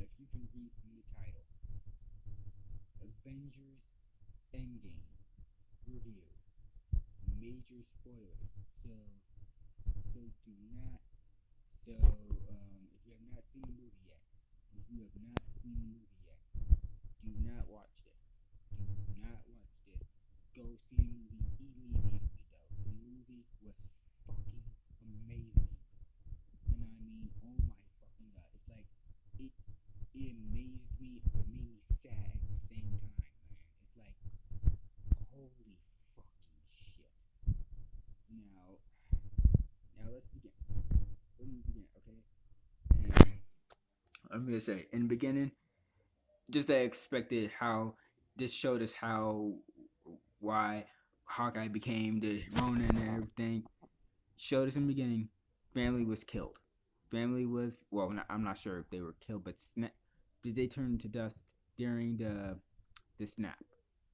if you can read from the title, Avengers Endgame review. Major spoilers. So do not. If you have not seen the movie yet, if you have not seen the movie yet, do not watch this. Do not watch this. Go see the movie immediately, though. The movie was fucking amazing. And I mean, oh my fucking god. It's like, it, it amazed me, but made me sad at the same time, man. It's like, holy fucking shit. Now, let's begin. Let me begin, okay? And I'm gonna say, in the beginning, just I expected how this showed us how why Hawkeye became the Ronin and everything. Showed us in the beginning, family was killed. Family was I'm not sure if they were killed, but did they turn to dust during the snap?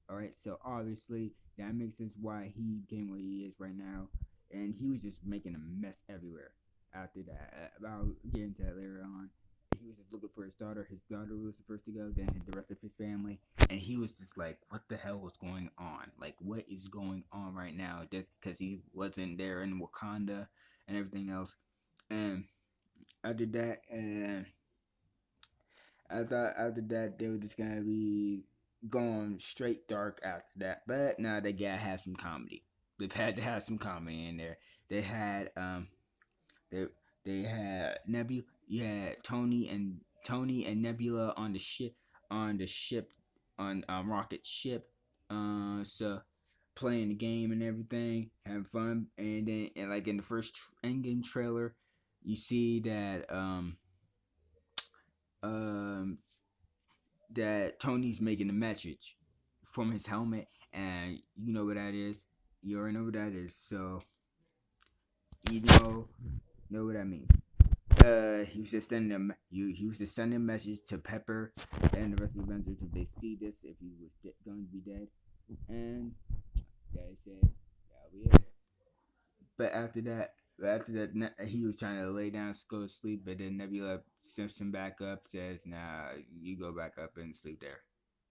All right, so obviously that makes sense why he became what he is right now, and he was just making a mess everywhere. After that, I'll get into that later on. He was just looking for his daughter. His daughter was supposed to go, then the rest of his family, and he was just like, "What the hell was going on? Like, what is going on right now?" Just because he wasn't there in Wakanda and everything else, and after that, and I thought after that they were just gonna be going straight dark after that, but now they gotta have some comedy. They've had to have some comedy in there. They had they they had Nebula. You had Tony and Nebula on the ship on Rocket ship. So playing the game and everything, having fun, and then and like in the first Endgame trailer, you see um that Tony's making a message from his helmet, and you know what that is. You already know what that is, so you know what that means. He was just sending them. He was just sending a message to Pepper and the rest of the Avengers if they see this, if he was going to be dead, and they said that'll be it. But after that, he was trying to lay down, go to sleep, but then Nebula sends him back up, says, "Nah, you go back up and sleep there."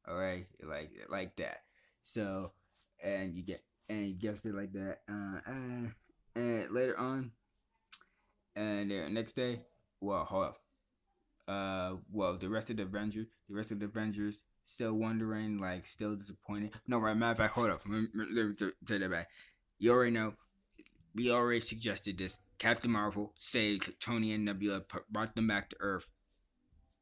All right, like that. So, and you guessed it like that. And later on, and the next day, well, hold up. The rest of the Avengers still wondering, like, still disappointed. No, right, matter of fact, hold up. Let me take that back. You already know. We already suggested this. Captain Marvel saved Tony and Nebula, brought them back to Earth.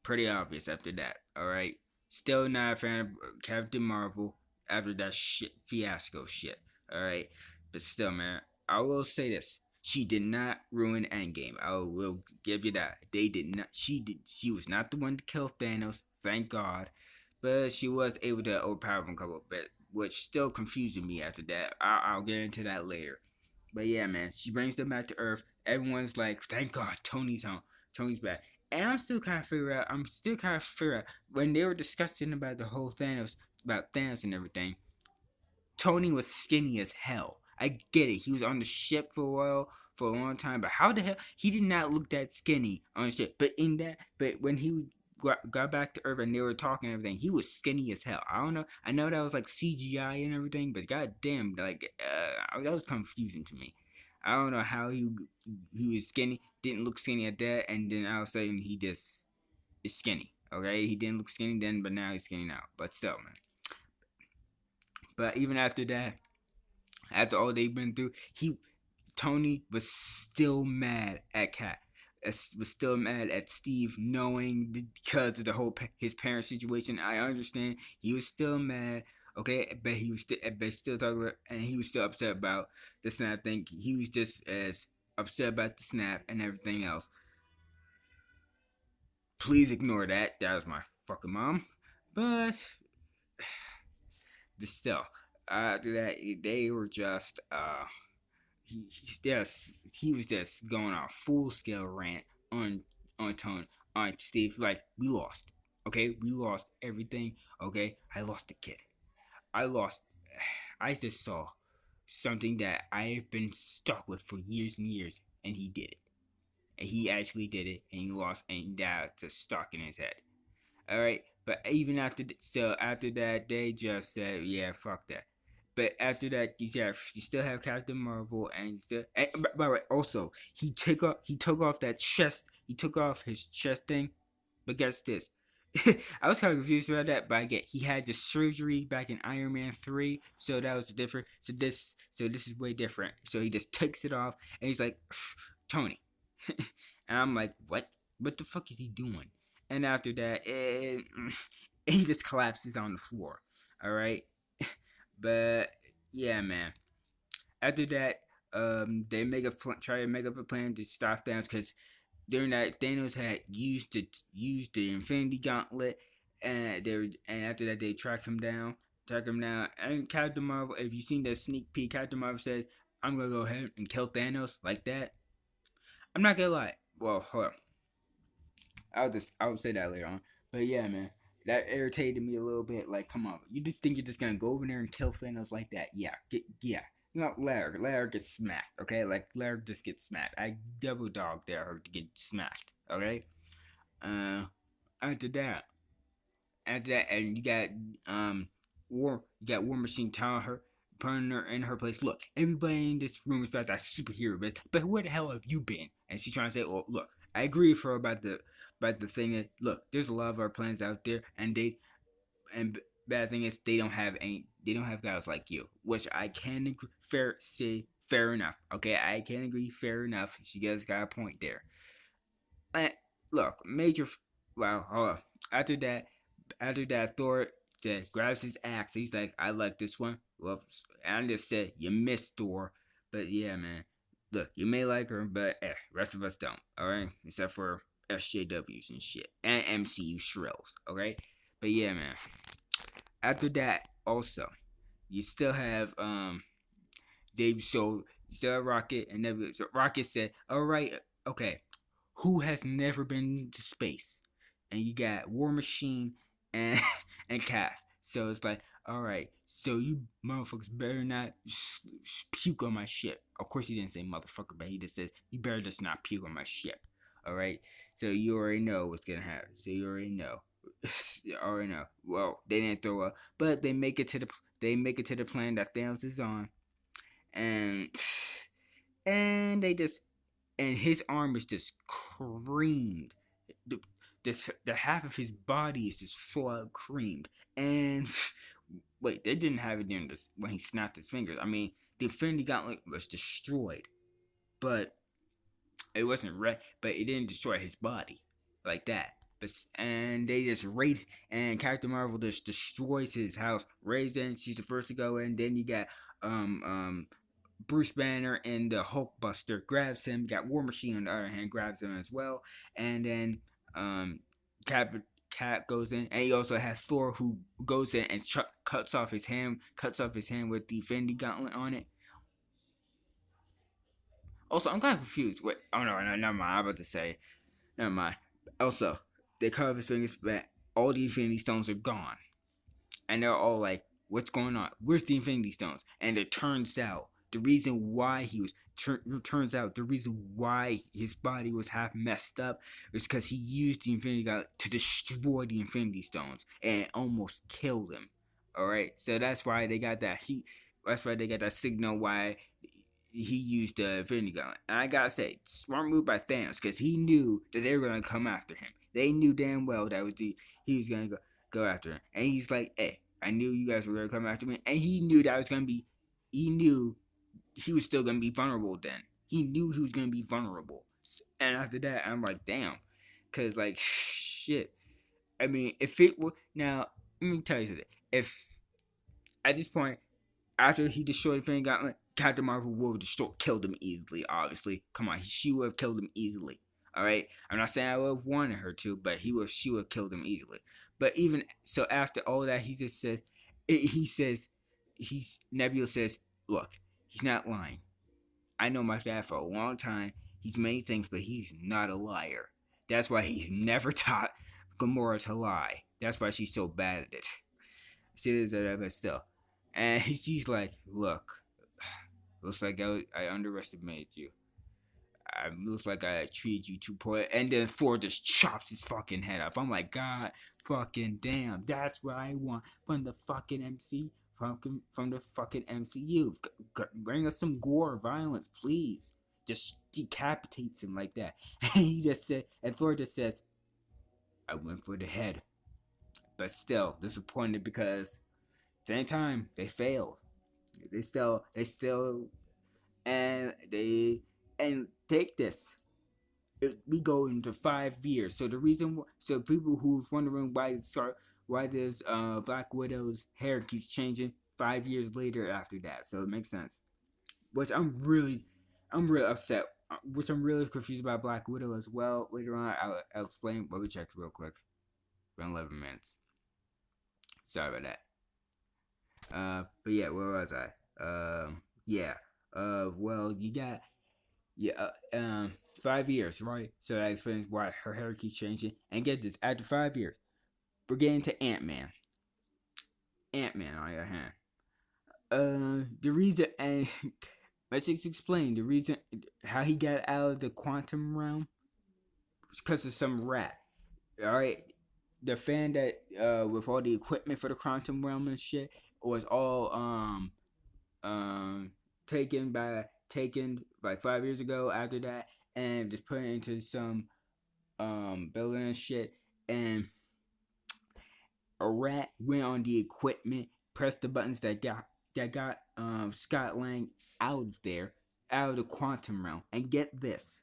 Pretty obvious after that. All right. Still not a fan of Captain Marvel after that shit fiasco shit. All right. But still, man, I will say this: she did not ruin Endgame. I will give you that. They did not. She did. She was not the one to kill Thanos. Thank God. But she was able to overpower him a couple bit, which still confusing me after that. I'll get into that later. But yeah, man, she brings them back to Earth. Everyone's like, "Thank God, Tony's home. Tony's back." And I'm still kind of figure out. I'm still kind of figure out when they were discussing about the whole Thanos and everything. Tony was skinny as hell. I get it. He was on the ship for a while, for a long time. But how the hell he did not look that skinny on the ship? But when he got back to Earth and they were talking and everything, he was skinny as hell. I don't know. I know that was like CGI and everything, but goddamn, like that was confusing to me. I don't know how he was skinny, didn't look skinny at that, and then all of a sudden he just is skinny. Okay, he didn't look skinny then, but now he's skinny now. But still, man. But even after that, after all they've been through, Tony was still mad at Kat. Was still mad at Steve, knowing because of the whole his parent situation. I understand he was still mad. Okay, but still talking about, and he was still upset about the snap thing. He was just as upset about the snap and everything else. Please ignore that. That was my fucking mom. But still, after that, they were just he was just going on a full scale rant on Tony, on Steve. Like, we lost. Okay, we lost everything. Okay, I lost the kid. I lost. I just saw something that I've been stuck with for years and years, and he did it. And he actually did it, and he lost, and that just stuck in his head. All right, but even after that, they just said, yeah, fuck that. But after that, you still have Captain Marvel, and by the way, also he took off his chest thing. But guess this, I was kind of confused about that, but I get he had the surgery back in Iron Man 3, so that was different. So this is way different. So he just takes it off, and he's like, Tony, and I'm like, what? What the fuck is he doing? And after that, he just collapses on the floor. All right, but yeah, man. After that, they try to make up a plan to stop Thanos because during that Thanos had used the Infinity Gauntlet, and after that they track him down. And Captain Marvel, if you've seen that sneak peek, Captain Marvel says, "I'm gonna go ahead and kill Thanos like that." I'm not gonna lie. Well, hold on. I'll say that later on. But yeah, man, that irritated me a little bit. Like, come on, you just think you're just gonna go over there and kill Thanos like that? Yeah. You know, Larry gets smacked. Okay, like Larry just gets smacked. I double dog dare her to get smacked. Okay. Uh, after that, and you got War Machine telling her, putting her in her place. Look, everybody in this room is about that superhero, but where the hell have you been? And she's trying to say, oh, look, I agree with her about the thing that, look, there's a lot of our plans out there, and bad thing is they don't have guys like you, which I can agree, fair enough. Okay, I can agree, fair enough. She guys got a point there. And look, well, hold on. After that, Thor grabs his axe. He's like, I like this one. Well, I just said, you missed, Thor. But yeah, man. Look, you may like her, but rest of us don't. Alright? Except for SJWs and shit. And MCU shrills. Okay? But yeah, man. After that, also, you still have Dave so you still have Rocket and Nebula. So Rocket said, alright, okay, who has never been to space? And you got War Machine and and Cap. So it's like, all right, so you motherfuckers better not puke on my ship. Of course, he didn't say motherfucker, but he just says you better just not puke on my ship. All right, so you already know what's gonna happen. So you already know. You already know. Well, they didn't throw up, but they make it to the planet that Thanos is on, and they just and his arm is just creamed. The, the half of his body is just full creamed. And wait, they didn't have it during this when he snapped his fingers. I mean, the Infinity Gauntlet was destroyed, but it wasn't but it didn't destroy his body like that. And they just raid, and Captain Marvel just destroys his house. Raids in, she's the first to go in. Then you got um um Bruce Banner and the Hulkbuster grabs him. Got War Machine on the other hand grabs him as well, and then um, Cap Cap goes in, and he also has Thor who goes in and cuts off his hand with the Infinity Gauntlet on it. Also, I'm kind of confused. Wait, oh no, never mind. I'm about to say, never mind. Also, they cut off his fingers, but all the Infinity Stones are gone. And they're all like, "What's going on? Where's the Infinity Stones?" And it turns out the reason why his body was half messed up was because he used the Infinity God to destroy the Infinity Stones, and it almost killed him. All right, so that's why they got that heat. That's why they got that signal why he used the Infinity Gauntlet. And I gotta say, smart move by Thanos because he knew that they were gonna come after him. They knew damn well that he was gonna go after him. And he's like, "Hey, I knew you guys were gonna come after me." And he knew that I was gonna be. He knew he was still gonna be vulnerable. Then he knew he was gonna be vulnerable. And after that, I'm like, "Damn," because like, shit. I mean, if it were now, let me tell you something. If at this point after he destroyed Infinity Gauntlet, Captain Marvel would have killed him easily. Obviously, come on, she would have killed him easily. All right, I'm not saying I would have wanted her to, but she would have killed him easily. But even so, after all that, he just says, he says, Nebula says, look, he's not lying. I know my dad for a long time. He's many things, but he's not a liar. That's why he's never taught Gamora to lie. That's why she's so bad at it. She is at it, but still. And she's like, look, looks like I underestimated you. looks like I treated you too poor. And then Thor just chops his fucking head off. I'm like, God fucking damn, that's what I want from the fucking MC, from the fucking MCU. Bring us some gore, violence, please. Just decapitates him like that. And he just said, and Thor just says, I went for the head. But still disappointed because same time they failed. They still and take this. We go into 5 years. So the reason, so people who's wondering why this Black Widow's hair keeps changing 5 years later after that. So it makes sense. Which I'm really upset. Which I'm really confused about Black Widow as well. Later on, I'll explain. Let me check real quick. Been 11 minutes. Sorry about that. But yeah, where was I? Yeah. Well, you got yeah. 5 years, right? So that explains why her hair keeps changing. And get this, after 5 years, we're getting to Ant Man. Ant Man, on the other hand. The reason, and let's just explain the reason how he got out of the quantum realm because of some rat. All right, the fan that with all the equipment for the quantum realm and shit was all um taken like 5 years ago after that and just put it into some building and shit, and a rat went on the equipment, pressed the buttons that got Scott Lang out of there, out of the quantum realm. And get this,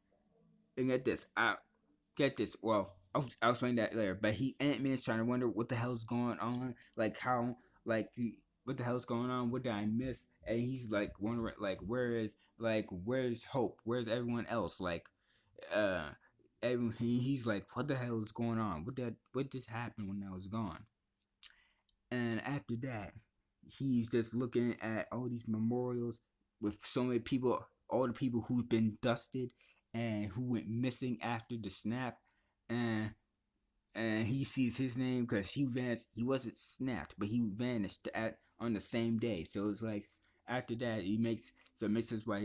I get this. Well, I'll explain that later. But Ant-Man's trying to wonder what the hell's going on, like how, like what the hell's going on? What did I miss? And he's like wondering, like where's Hope? Where's everyone else? Like, uh, he's like, what the hell is going on? What just happened when I was gone? And after that, he's just looking at all these memorials with so many people, all the people who've been dusted and who went missing after the snap. And he sees his name because he vanished. He wasn't snapped, but he vanished at on the same day. So it's like after that, it makes sense why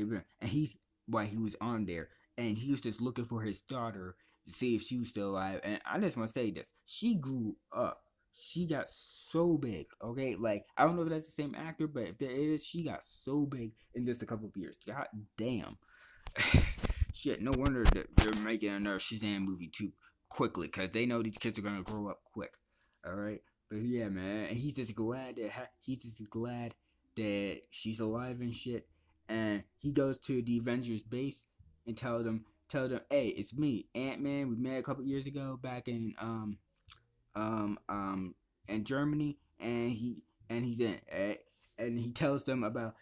he was on there, and he was just looking for his daughter to see if she was still alive. And I just want to say this: she grew up. She got so big. Okay, like I don't know if that's the same actor, but if it is, she got so big in just a couple of years. God damn. Shit, no wonder that they're making another Shazam movie too quickly because they know these kids are gonna grow up quick. All right, but yeah, man, and he's just glad that she's alive and shit. And he goes to the Avengers base and tell them, hey, it's me, Ant Man. We met a couple years ago back um um in Germany, and he's in, and he tells them about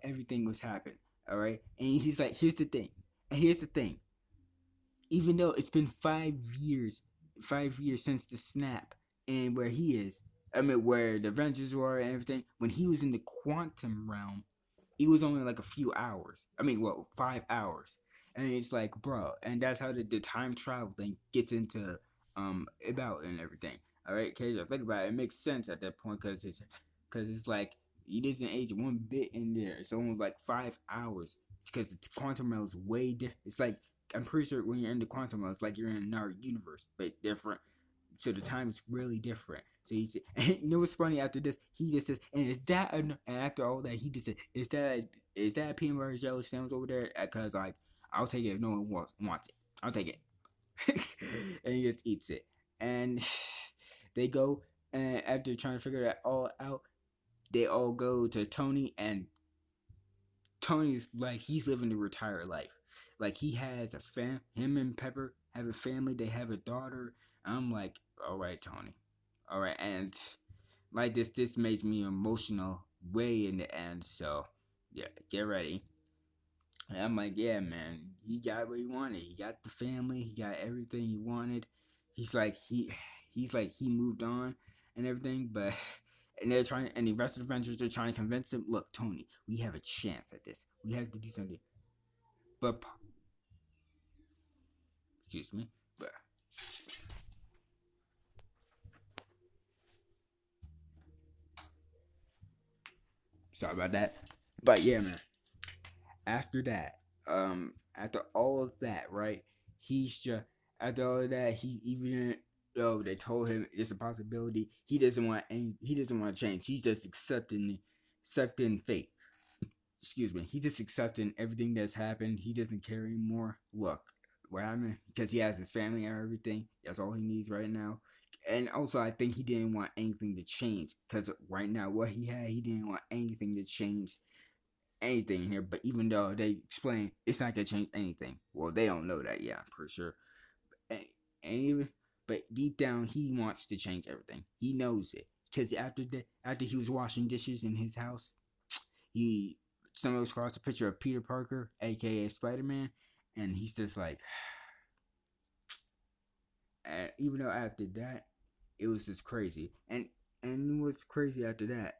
everything was happened. All right, and he's like, here's the thing. Even though it's been 5 years, 5 years since the snap, and where he is, I mean, where the Avengers were and everything, when he was in the quantum realm, it was only like a few hours. I mean, well, 5 hours. And it's like, bro, and that's how the time travel thing gets into about and everything. All right, cause I think about it, it makes sense at that point because it's like he doesn't age one bit in there. It's only like 5 hours. It's because the quantum realm is way different. It's like I'm pretty sure when you're in the quantum realm, it's like you're in another universe, but different. So the time is really different. So he said, and you know what's funny? After this, he just says, and is that and after all that, he just said, is that a peanut butter jelly sandwich over there? Because like I'll take it if no one wants it. I'll take it. And he just eats it. And they go, and after trying to figure that all out, they all go to Tony, and Tony's like he's living the retired life. Like he has him and Pepper have a family. They have a daughter. I'm like, all right, Tony, all right, and like this makes me emotional way in the end. So yeah, get ready. And I'm like, yeah, man, he got what he wanted. He got the family. He got everything he wanted. He's like he's like he moved on and everything, but and they're trying, and the rest of the Avengers are trying to convince him. Look, Tony, we have a chance at this. We have to do something. But excuse me, but sorry about that. But yeah, man. After that, After all of that, right? He's just after all of that, he even though they told him it's a possibility, he doesn't want any, he doesn't want to change. He's just accepting fate. Excuse me. He's just accepting everything that's happened. He doesn't care anymore. Look, what happened because he has his family and everything. That's all he needs right now. And also, I think he didn't want anything to change because right now, what he had, he didn't want anything to change anything here. But even though they explain it's not gonna change anything, well, they don't know that yet. I'm pretty sure. And even but deep down, he wants to change everything. He knows it because after he was washing dishes in his house, he stumbles across a picture of Peter Parker, aka Spider Man, and he's just like, even though after that, it was just crazy, and what's crazy after that,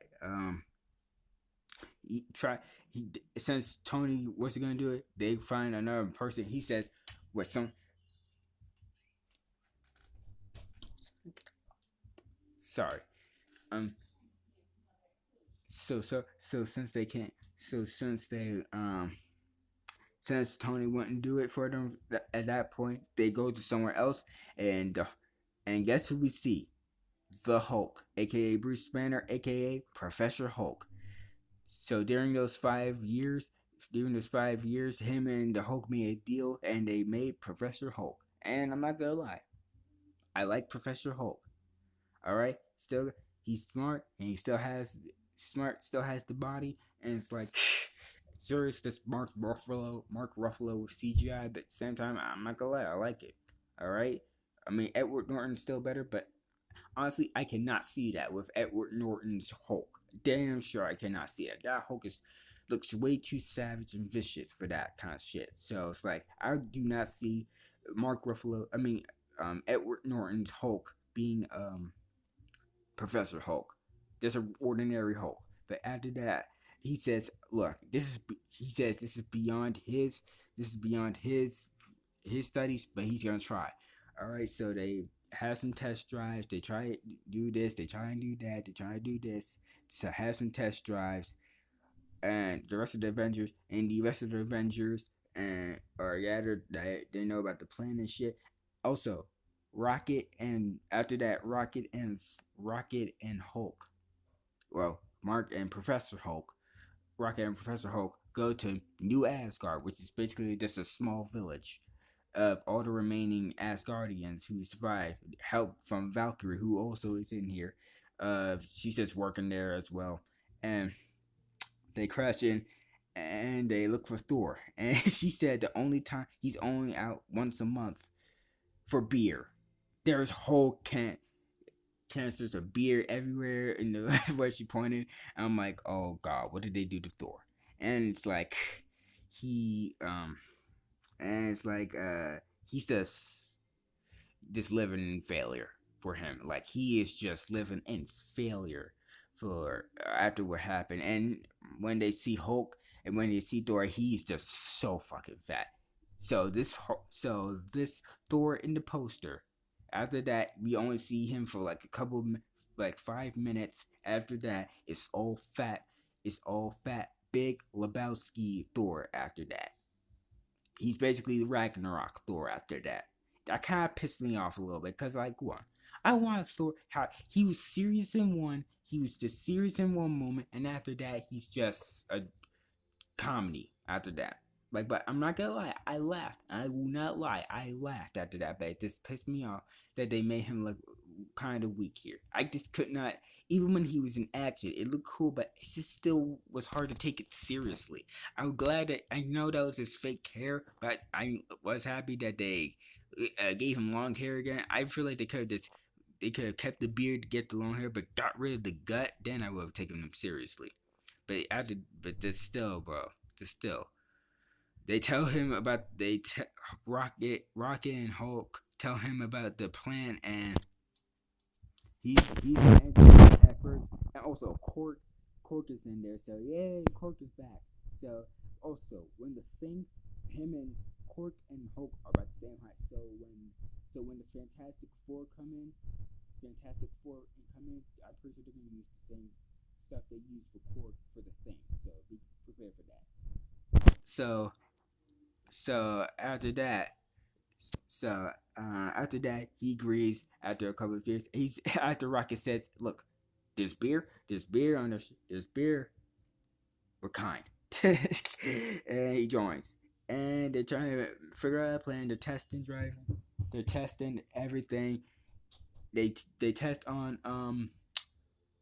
he try he since Tony wasn't gonna do it, they find another person. He says, "What some? Sorry, um, so since they can't, so since Tony wouldn't do it for them at that point, they go to somewhere else, and and guess who we see? The Hulk, aka Bruce Banner, aka Professor Hulk. So during those 5 years, him and the Hulk made a deal, and they made Professor Hulk. And I'm not gonna lie, I like Professor Hulk. All right, still he's smart, and he still has the body, and it's like. Sure, it's this Mark Ruffalo with CGI, but at the same time, I'm not gonna lie, I like it. All right, I mean Edward Norton's still better, but honestly, I cannot see that with Edward Norton's Hulk. Damn sure I cannot see that. That Hulk is looks way too savage and vicious for that kind of shit. So it's like I do not see Mark Ruffalo. I mean, Edward Norton's Hulk being Professor Hulk. Just an ordinary Hulk. But after that, he says, "Look, he says this is beyond his studies, but he's gonna try." All right, so they have some test drives. They try to do this. They try and do that. They try to do this. So have some test drives, and the rest of the Avengers, and or yeah, they know about the plan and shit. Also, Rocket and after that, Rocket and Hulk. Well, Mark and Professor Hulk, Rocket and Professor Hulk go to New Asgard, which is basically just a small village of all the remaining Asgardians who survived. Help from Valkyrie, who also is in here. She's just working there as well, and they crash in and they look for Thor. And she said the only time he's only out once a month for beer. There's whole canisters of beer everywhere in the where she pointed. I'm like, oh god, what did they do to Thor? And it's like he and it's like he's just living in failure for him. Like he is just living in failure for after what happened. And when they see Hulk and when they see Thor, he's just so fucking fat. So this Thor in the poster. After that, we only see him for like like 5 minutes. After that, it's all fat. It's all fat. Big Lebowski Thor. After that, he's basically the Ragnarok Thor after that. That kind of pissed me off a little bit because, like, one, I want Thor. How he was serious in one, he was just serious in one moment, and after that, he's just a comedy after that. Like, but I'm not gonna lie, I laughed. I will not lie, I laughed after that. But it just pissed me off that they made him look kind of weak here. I just could not. Even when he was in action, it looked cool, but it just still was hard to take it seriously. I'm glad that I know that was his fake hair, but I was happy that they gave him long hair again. I feel like they could have kept the beard to get the long hair, but got rid of the gut. Then I would have taken him seriously. But just still, bro, just still. They tell him about Rocket and Hulk tell him about the plan, and he's at first, and also Cork is in there, so yay, Cork is back. So also when the thing, him and Cork and Hulk are about the same height. So when the Fantastic Four come in, I'm pretty sure they're gonna use the same stuff they use for Cork for the thing. So be prepared for that. So So so after that, he agrees. After a couple of years, he's after Rocket says, "Look, there's beer on there's beer. We're kind." And he joins, and they're trying to figure out a plan. They're testing driving. They're testing everything. They test on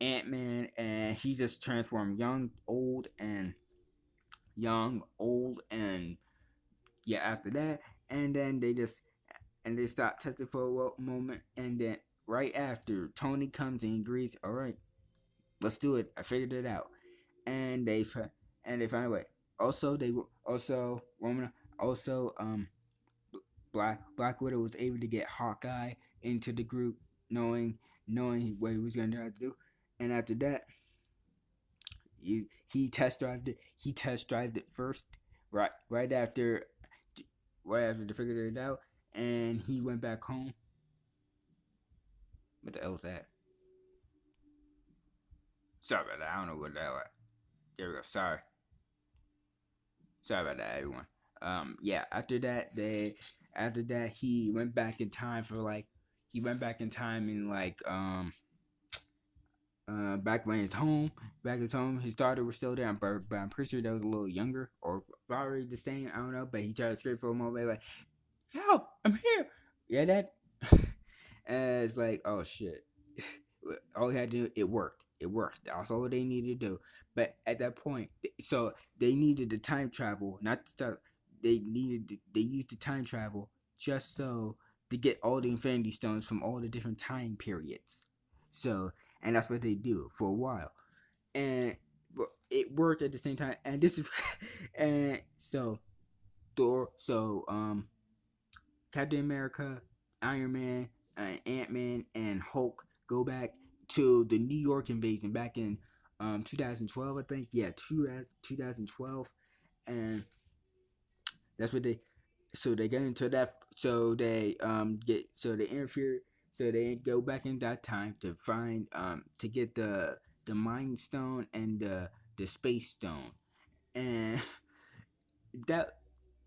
Ant-Man, and he just transformed young, old, and yeah. After that, and then they stop testing for a moment, and then right after Tony comes and agrees, all right, let's do it. I figured it out, and they find a way. Also, they also woman also Black Widow was able to get Hawkeye into the group, knowing what he was going to have to do, and after that, he test drive it. He test drive it first, right after they figured it out, and he went back home. What the hell was that? Sorry about that. I don't know what the hell. There we go. Sorry about that, everyone. Yeah. After that, he went back in time for like, he went back in time in like, back when his home, back his home, his daughter was still there, but I'm pretty sure that was a little younger or probably the same. I don't know, but he tried to scream for a moment, like, "Yo, I'm here." Yeah, that. And it's like, oh shit. All he had to do, it worked. It worked. That's all they needed to do. But at that point, so they needed the time travel, not to start. They used the time travel just so to get all the Infinity Stones from all the different time periods. So, and that's what they do for a while, and it worked at the same time. And this is, and so Thor, Captain America, Iron Man, Ant Man, and Hulk go back to the New York invasion back in 2012, I think. Yeah, 2012, and that's what they. So they get into that. So they interfere. So they go back in that time to find to get the Mind Stone and the Space Stone, and that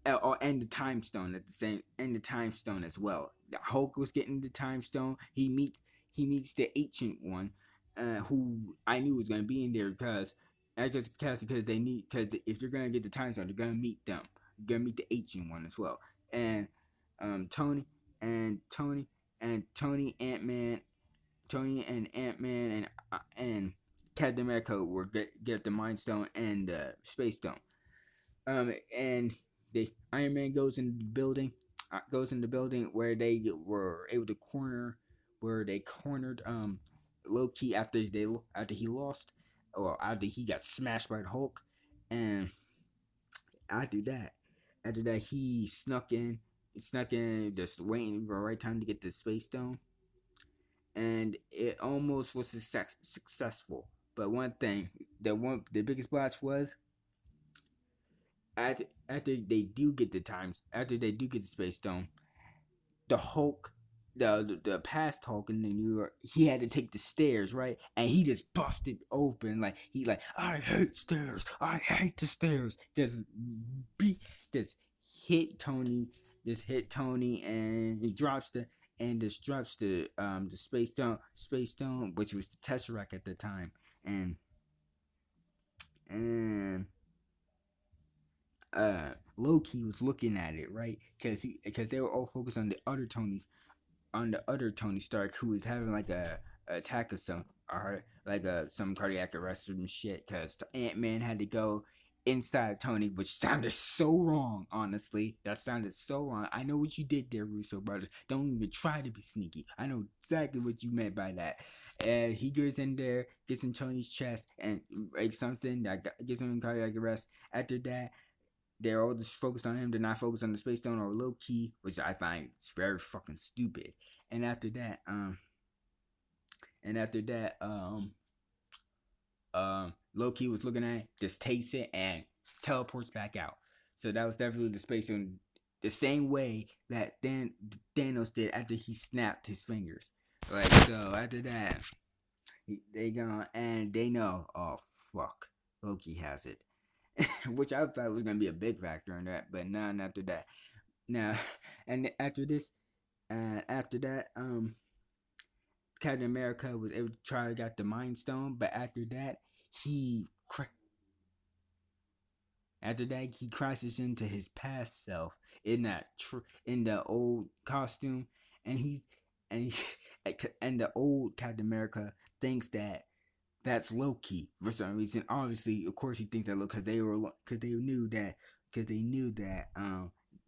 and the time stone at the same, and the time stone as well. The Hulk was getting the time stone. He meets the ancient one, who I knew was gonna be in there because I just cast it because they need, because if you're gonna get the time stone, you're gonna meet them. You're gonna meet the ancient one as well, and Tony and Tony and Tony Ant Man, Tony and Ant Man and Captain America were get the Mind Stone and the Space Stone. And the Iron Man goes in the building where they were able to where they cornered Loki after he lost, or after he got smashed by the Hulk, and after that, he snuck in, just waiting for the right time to get the Space Stone, and it almost was successful. But the biggest blast was after they do get the Space Stone, the Hulk, the past Hulk in the New York, he had to take the stairs, right, and he just busted open, like he like, I hate stairs, I hate the stairs. Beat, just hit Tony, and he drops the Space Stone, which was the Tesseract at the time, and and Loki was looking at it, right? Because they were all focused on the other Tony Stark, who was having like a attack of some, or like some cardiac arrest and shit. Because Ant Man had to go inside Tony, which sounded so wrong. Honestly, that sounded so wrong. I know what you did there, Russo brothers. Don't even try to be sneaky. I know exactly what you meant by that. And he goes in there, gets in Tony's chest, and breaks something that gets him in cardiac arrest. After that, they're all just focused on him. They're not focused on the Space Stone or Loki, which I find is very fucking stupid. And after that, and after that, Loki was looking at it, just takes it and teleports back out. So that was definitely the Space Stone, the same way that Thanos did after he snapped his fingers. Like, so after that, they gone and they know, oh fuck, Loki has it, which I thought was gonna be a big factor in that, but none after that. Now, and after this, after that, Captain America was able to try to get the Mind Stone, but he after that he crashes into his past self in in the old costume, and he's and he, and the old Captain America thinks that that's Loki for some reason. Obviously, of course, he thinks that Loki because they knew that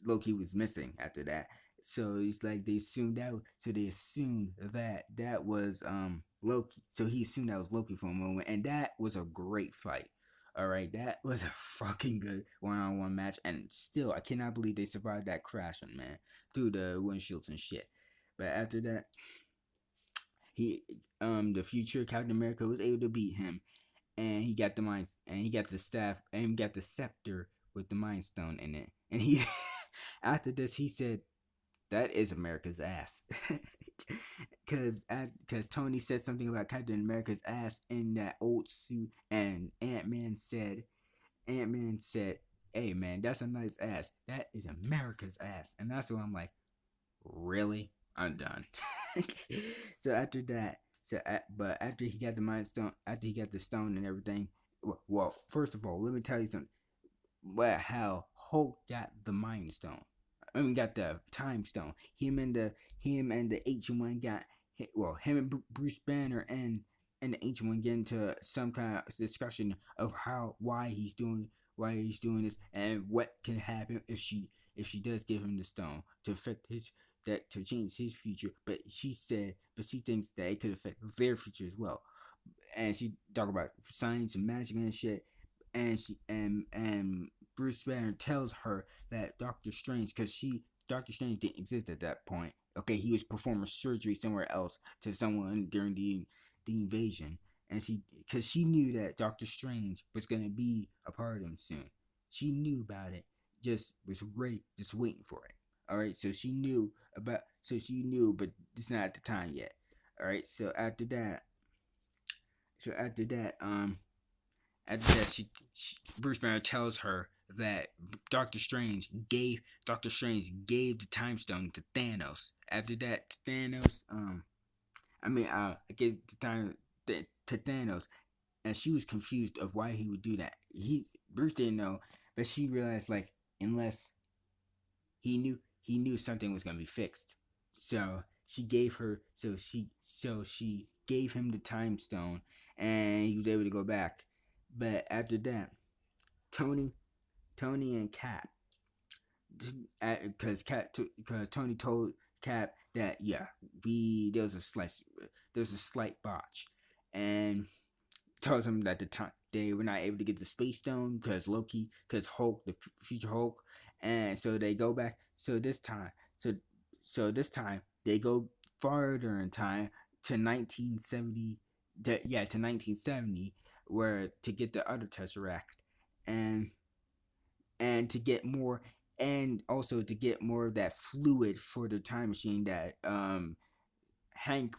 Loki was missing after that. So it's like they assumed that. So they assumed that that was Loki. So he assumed that was Loki for a moment, and that was a great fight. All right, that was a fucking good one-on-one match, and still, I cannot believe they survived that crashing, man, through the windshields and shit. But after that, he, the future Captain America was able to beat him, and he got the minds, and he got the staff, and he got the scepter with the Mind Stone in it. And he, after this, he said, "That is America's ass," because Tony said something about Captain America's ass in that old suit, and Ant Man said, "Hey man, that's a nice ass. That is America's ass," and that's why I'm like, really, I'm done. So after that, but after he got the Mind Stone, after he got the stone and everything, well, first of all, let me tell you something. Well, how Hulk got the Mind Stone. I mean, got the Time Stone. Him and the Ancient One got, well, him and Bruce Banner and the Ancient One get into some kind of discussion of how why he's doing this and what can happen if she does give him the stone to affect his that to change his future. But she thinks that it could affect their future as well, and she talk about science and magic and shit. And Bruce Banner tells her that Doctor Strange didn't exist at that point. Okay, he was performing surgery somewhere else to someone during the invasion, and because she knew that Doctor Strange was gonna be a part of them soon. She knew about it, just was ready, just waiting for it. All right, so she knew, but it's not at the time yet. All right, so after that, Bruce Banner tells her that Doctor Strange gave the Time Stone to Thanos. After that, I gave the time to Thanos, and she was confused of why he would do that. Bruce didn't know, but she realized like unless he knew something was gonna be fixed. So she gave him the Time Stone, and he was able to go back. But after that, Tony Tony and Cap, because Tony told Cap that yeah, we there was a slight botch, and tells him that the time they were not able to get the space stone because Hulk, the future Hulk, and so they go back. So this time they go farther in time to 1970. To 1970, where to get the other Tesseract, and to get more, and also to get more of that fluid for the time machine that Hank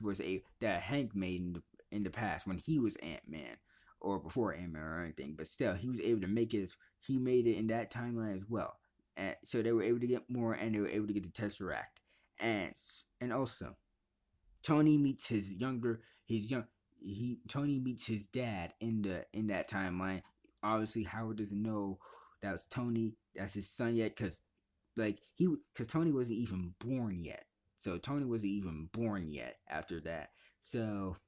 made in the past when he was Ant Man, or before Ant Man or anything. But still, he was able to make it. He made it in that timeline as well, and so they were able to get more, and they were able to get the Tesseract, and also Tony meets his young Tony meets his dad in that timeline. Obviously, Howard doesn't know that was Tony, that's his son yet, because Tony wasn't even born yet. So Tony wasn't even born yet after that. So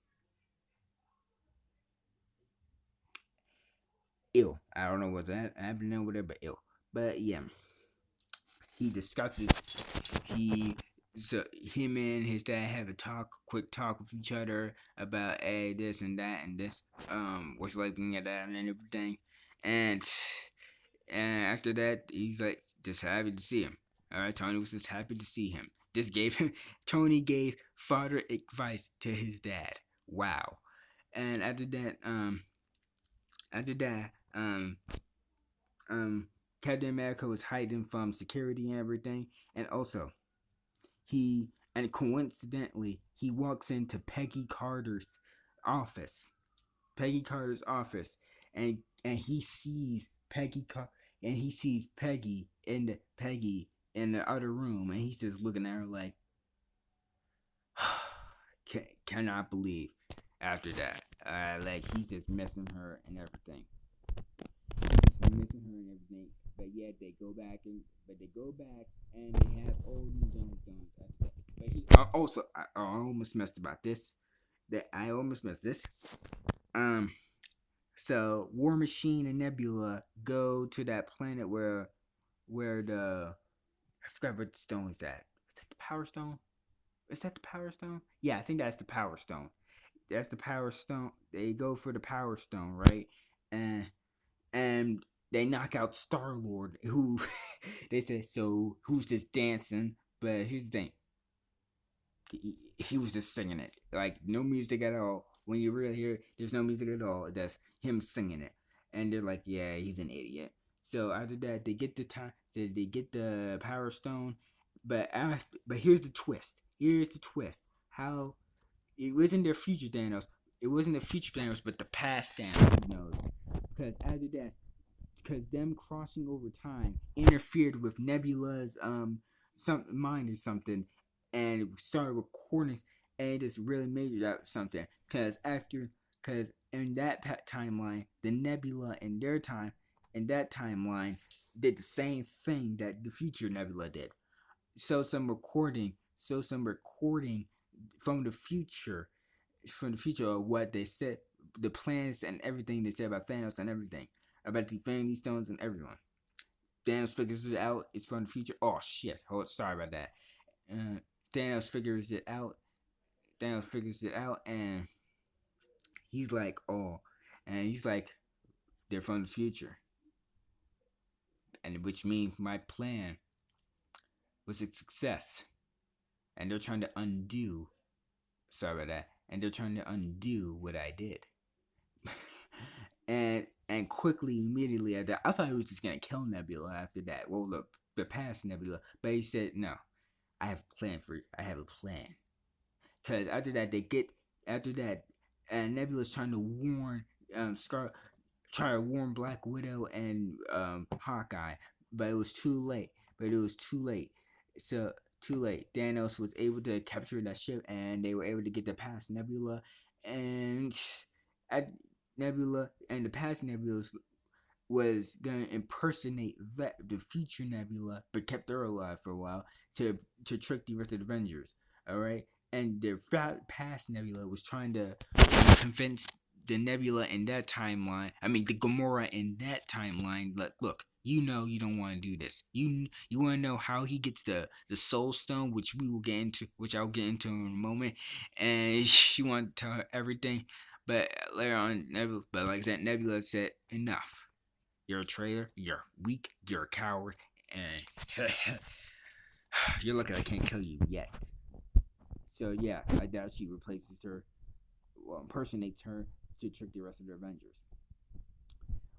ill. I don't know what's happening over there, but ill. But yeah, he discusses he so him and his dad have a quick talk with each other about this and that and this what's looking at that and everything, and after that he's like just happy to see him. All right, Tony was just happy to see him. This gave him Tony gave father advice to his dad. Wow. And after that um Captain America was hiding from security and everything, and also coincidentally he walks into office Peggy Carter's office, and he sees Peggy and he sees Peggy in the other room, and he's just looking at her like, cannot believe. After that, like he's just missing her and everything. He's missing her and everything. But yet they go back and they have old New Jones after that. But also, I almost messed about this. That I almost missed this. Um, so War Machine and Nebula go to that planet where the I forgot what stone is that. Is that the Power Stone? Is that the Power Stone? Yeah, I think that's the Power Stone. That's the Power Stone. They go for the Power Stone, right? And and they knock out Star Lord, who they say, so who's this dancing? But here's the thing, he was just singing it, like no music at all. When you really hear, there's no music at all. That's him singing it, and they're like, yeah, he's an idiot. So after that, they get the time, so they get the Power Stone, but here's the twist. Here's the twist. How it wasn't their future Thanos. It wasn't the future Thanos, but the past Thanos. Because after that, because them crossing over time interfered with Nebula's some mind or something, and it started recording, and it just really made it out something. Because in that timeline, the Nebula in that timeline, did the same thing that the future Nebula did. Some recording from the future, of what they said, the plans and everything they said about Thanos and everything, about the Infinity Stones and everyone. Thanos figures it out. It's from the future. Oh shit! Sorry about that. Uh, Thanos figures it out. Thanos figures it out, and he's like, oh, and he's like, they're from the future, and which means my plan was a success, and they're trying to undo. Sorry about that. And they're trying to undo what I did. and quickly, immediately after that, I thought he was just gonna kill Nebula after that. Well, the past Nebula, but he said no. I have a plan. Cause after that, after that, and Nebula's trying to warn Scar, try to warn Black Widow and Hawkeye, but it was too late. So too late. Thanos was able to capture that ship, and they were able to get the past Nebula, and at Nebula and the past Nebula's was gonna impersonate the future Nebula, but kept her alive for a while to trick the rest of the Avengers. All right, and their past Nebula was trying to convince the Nebula in that timeline. I mean, the Gamora in that timeline. Look, you know you don't want to do this. You want to know how he gets the Soul Stone, which we will get into, which I'll get into in a moment. And she wanted to tell her everything, but later on, but like I said, Nebula said enough. You're a traitor. You're weak. You're a coward, and you're lucky I can't kill you yet. So yeah, I doubt she replaces her, well, impersonates her to trick the rest of the Avengers.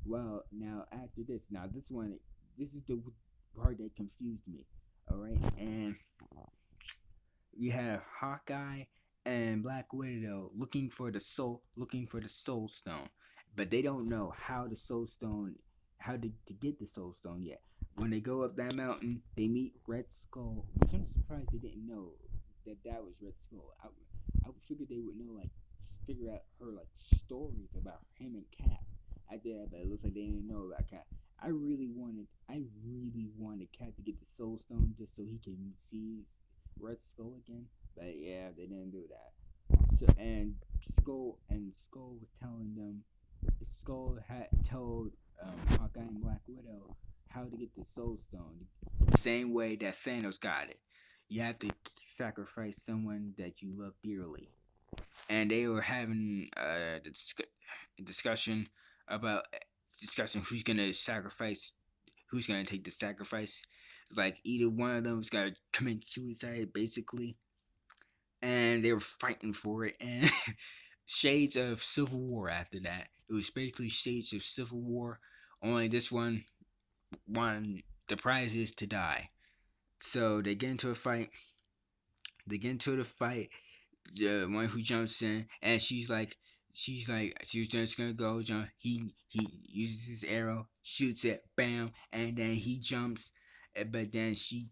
Well, now after this, this is the part that confused me. All right, and you have Hawkeye and Black Widow looking for the Soul Stone, but they don't know how the Soul Stone, how to get the Soul Stone yet. When they go up that mountain, they meet Red Skull, which I'm surprised they didn't know that was Red Skull. I would figure they would know, like, figure out her, like, stories about him and Cap. I did, but it looks like they didn't know about Cap. I really wanted Cap to get the Soul Stone just so he can see Red Skull again. But yeah, they didn't do that. So and Skull was telling them. Skull had told Hawkeye and Black Widow how to get the Soul Stone. The same way that Thanos got it. You have to sacrifice someone that you love dearly. And they were having discussion about discussing who's gonna sacrifice, who's gonna take the sacrifice. It's like either one of them is gonna commit suicide, basically, and they were fighting for it. And shades of Civil War after that. It was basically shades of Civil War. Only this one, the prize is to die. So they get into a fight. They get into the fight. The one who jumps in, and she's like, she was just gonna go jump. He uses his arrow. shoots it, bam, and then he jumps. But then she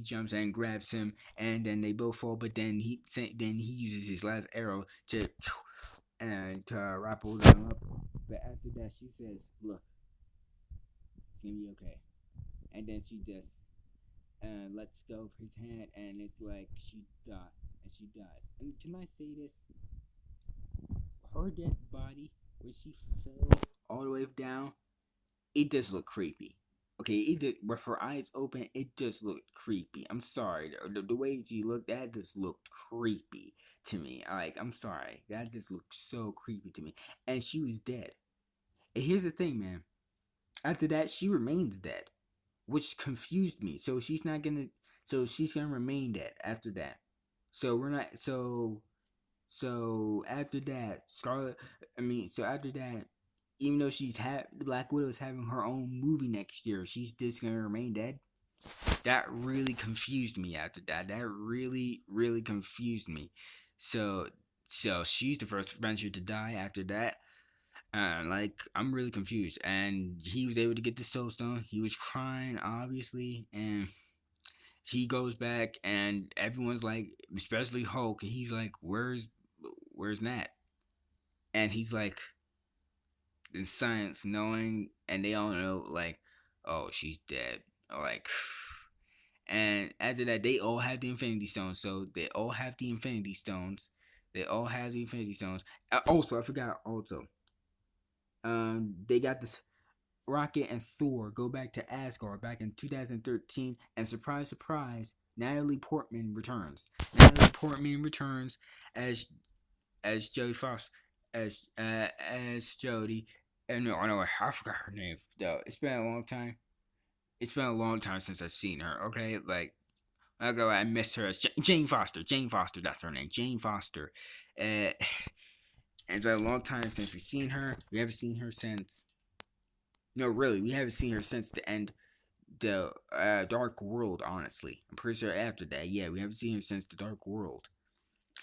jumps and grabs him, and then they both fall. But then he uses his last arrow to rappel them up. But after that, she says, "Look, it's gonna be okay." And then she just lets go of his hand, and it's like she dies. And can I say this? Her dead body, when she fell all the way down, it does look creepy. Okay, it did, with her eyes open, it just looked creepy. I'm sorry, the way she looked, that just looked creepy to me. Like, I'm sorry, that just looked so creepy to me. And she was dead. And here's the thing, man. After that, she remains dead, which confused me. So she's gonna remain dead after that. So we're not. So after that, Scarlet. So after that, even though Black Widow is having her own movie next year, she's just gonna remain dead. That really confused me after that. That really, really confused me. So, so she's the first Avenger to die after that. Like, I'm really confused. And he was able to get the Soul Stone. He was crying, obviously, and he goes back, and everyone's like, especially Hulk. He's like, where's Nat? And he's like, in science, knowing, and they all know, like, oh, she's dead. Like, and after that, they all have the Infinity Stones. So they all have the Infinity Stones. They all have the Infinity Stones. Also, I forgot. Also, they got this. Rocket and Thor go back to Asgard back in 2013, and surprise, surprise, Natalie Portman returns. Natalie Portman returns as Jodie Foster, as Jodie. And no, I know I forgot her name though. It's been a long time. It's been a long time since I've seen her. Okay, like I go, I miss her as Jane Foster. Jane Foster, that's her name. Jane Foster. Uh, it's been a long time since we've seen her. We haven't seen her since. No, really, we haven't seen her since the Dark World. Honestly, I'm pretty sure after that, yeah, we haven't seen her since the Dark World.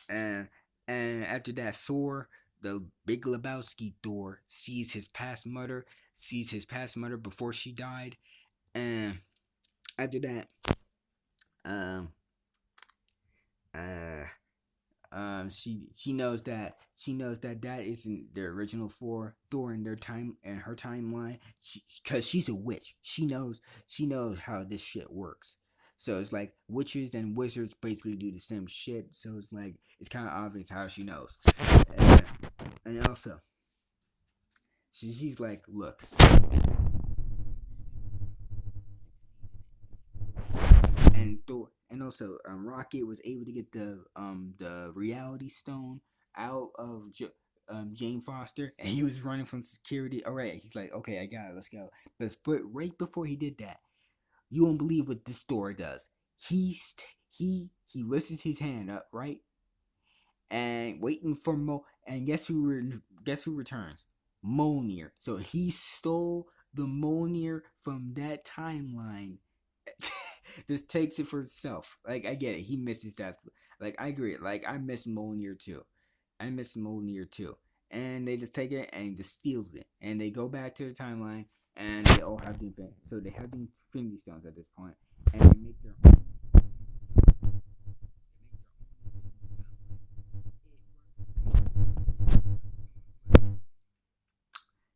And after that, Thor, the Big Lebowski Thor, sees his past mother before she died, and after that, um, uh, she knows that that isn't the original Thor in their time and her timeline. Because she's a witch, she knows how this shit works. So it's like witches and wizards basically do the same shit. So it's like it's kind of obvious how she knows. And, and also, she's like, look, and Thor, and also Rocket was able to get the Reality Stone out of Jane Foster, and he was running from security. All right, he's like, okay, I got it, let's go. But right before he did that, you won't believe what this Thor does. He lifts his hand up, right, and waiting for And guess who returns? Mjolnir. So he stole the Mjolnir from that timeline. Just takes it for himself. Like, I get it. He misses that. Like, I agree. Like, I miss Mjolnir too. I miss Mjolnir too. And they just take it and just steals it. And they go back to the timeline, and they all have the Infinity. So they have the Infinity Stones at this point, and they make their own.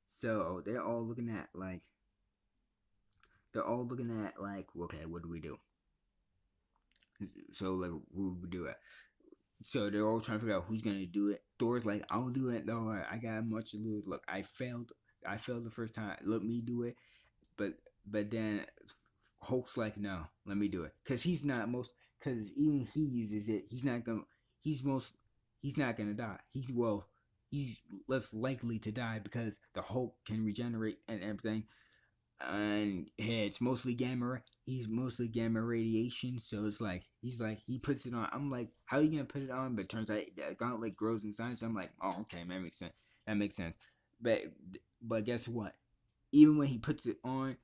So they're all looking at like, okay, what do we do? So like, what do we do? So they're all trying to figure out who's gonna do it. Thor's like, I'll do it. No, I got much to lose. Look, I failed. I failed the first time. Let me do it. But then Hulk's like, no, let me do it. Cause he's not most. Cause even he uses it. He's not gonna. He's most. He's not gonna die. He's less likely to die because the Hulk can regenerate and everything, and it's mostly gamma. He's mostly gamma radiation, so it's like he puts it on. I'm like, how are you gonna put it on? But it turns out the gauntlet grows inside. So I'm like, oh, okay, that makes sense. That makes sense. But guess what? Even when he puts it on,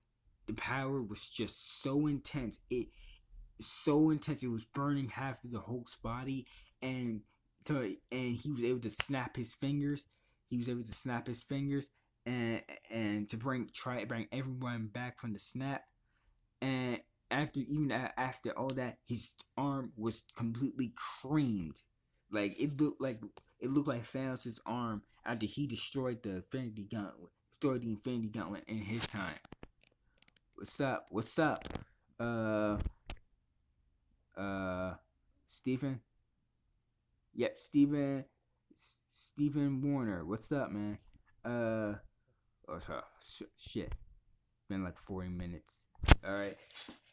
the power was just so intense. It was burning half of the Hulk's body, and he was able to snap his fingers. He was able to snap his fingers, and and to bring everyone back from the snap. And after all that, his arm was completely creamed. Like it looked like Thanos' arm after he destroyed the Infinity Gauntlet, destroyed the Infinity Gauntlet in his time. What's up? What's up? Uh, uh, Stephen. Yep, Stephen Warner. What's up, man? Uh, oh, shit. Been like 40 minutes. All right.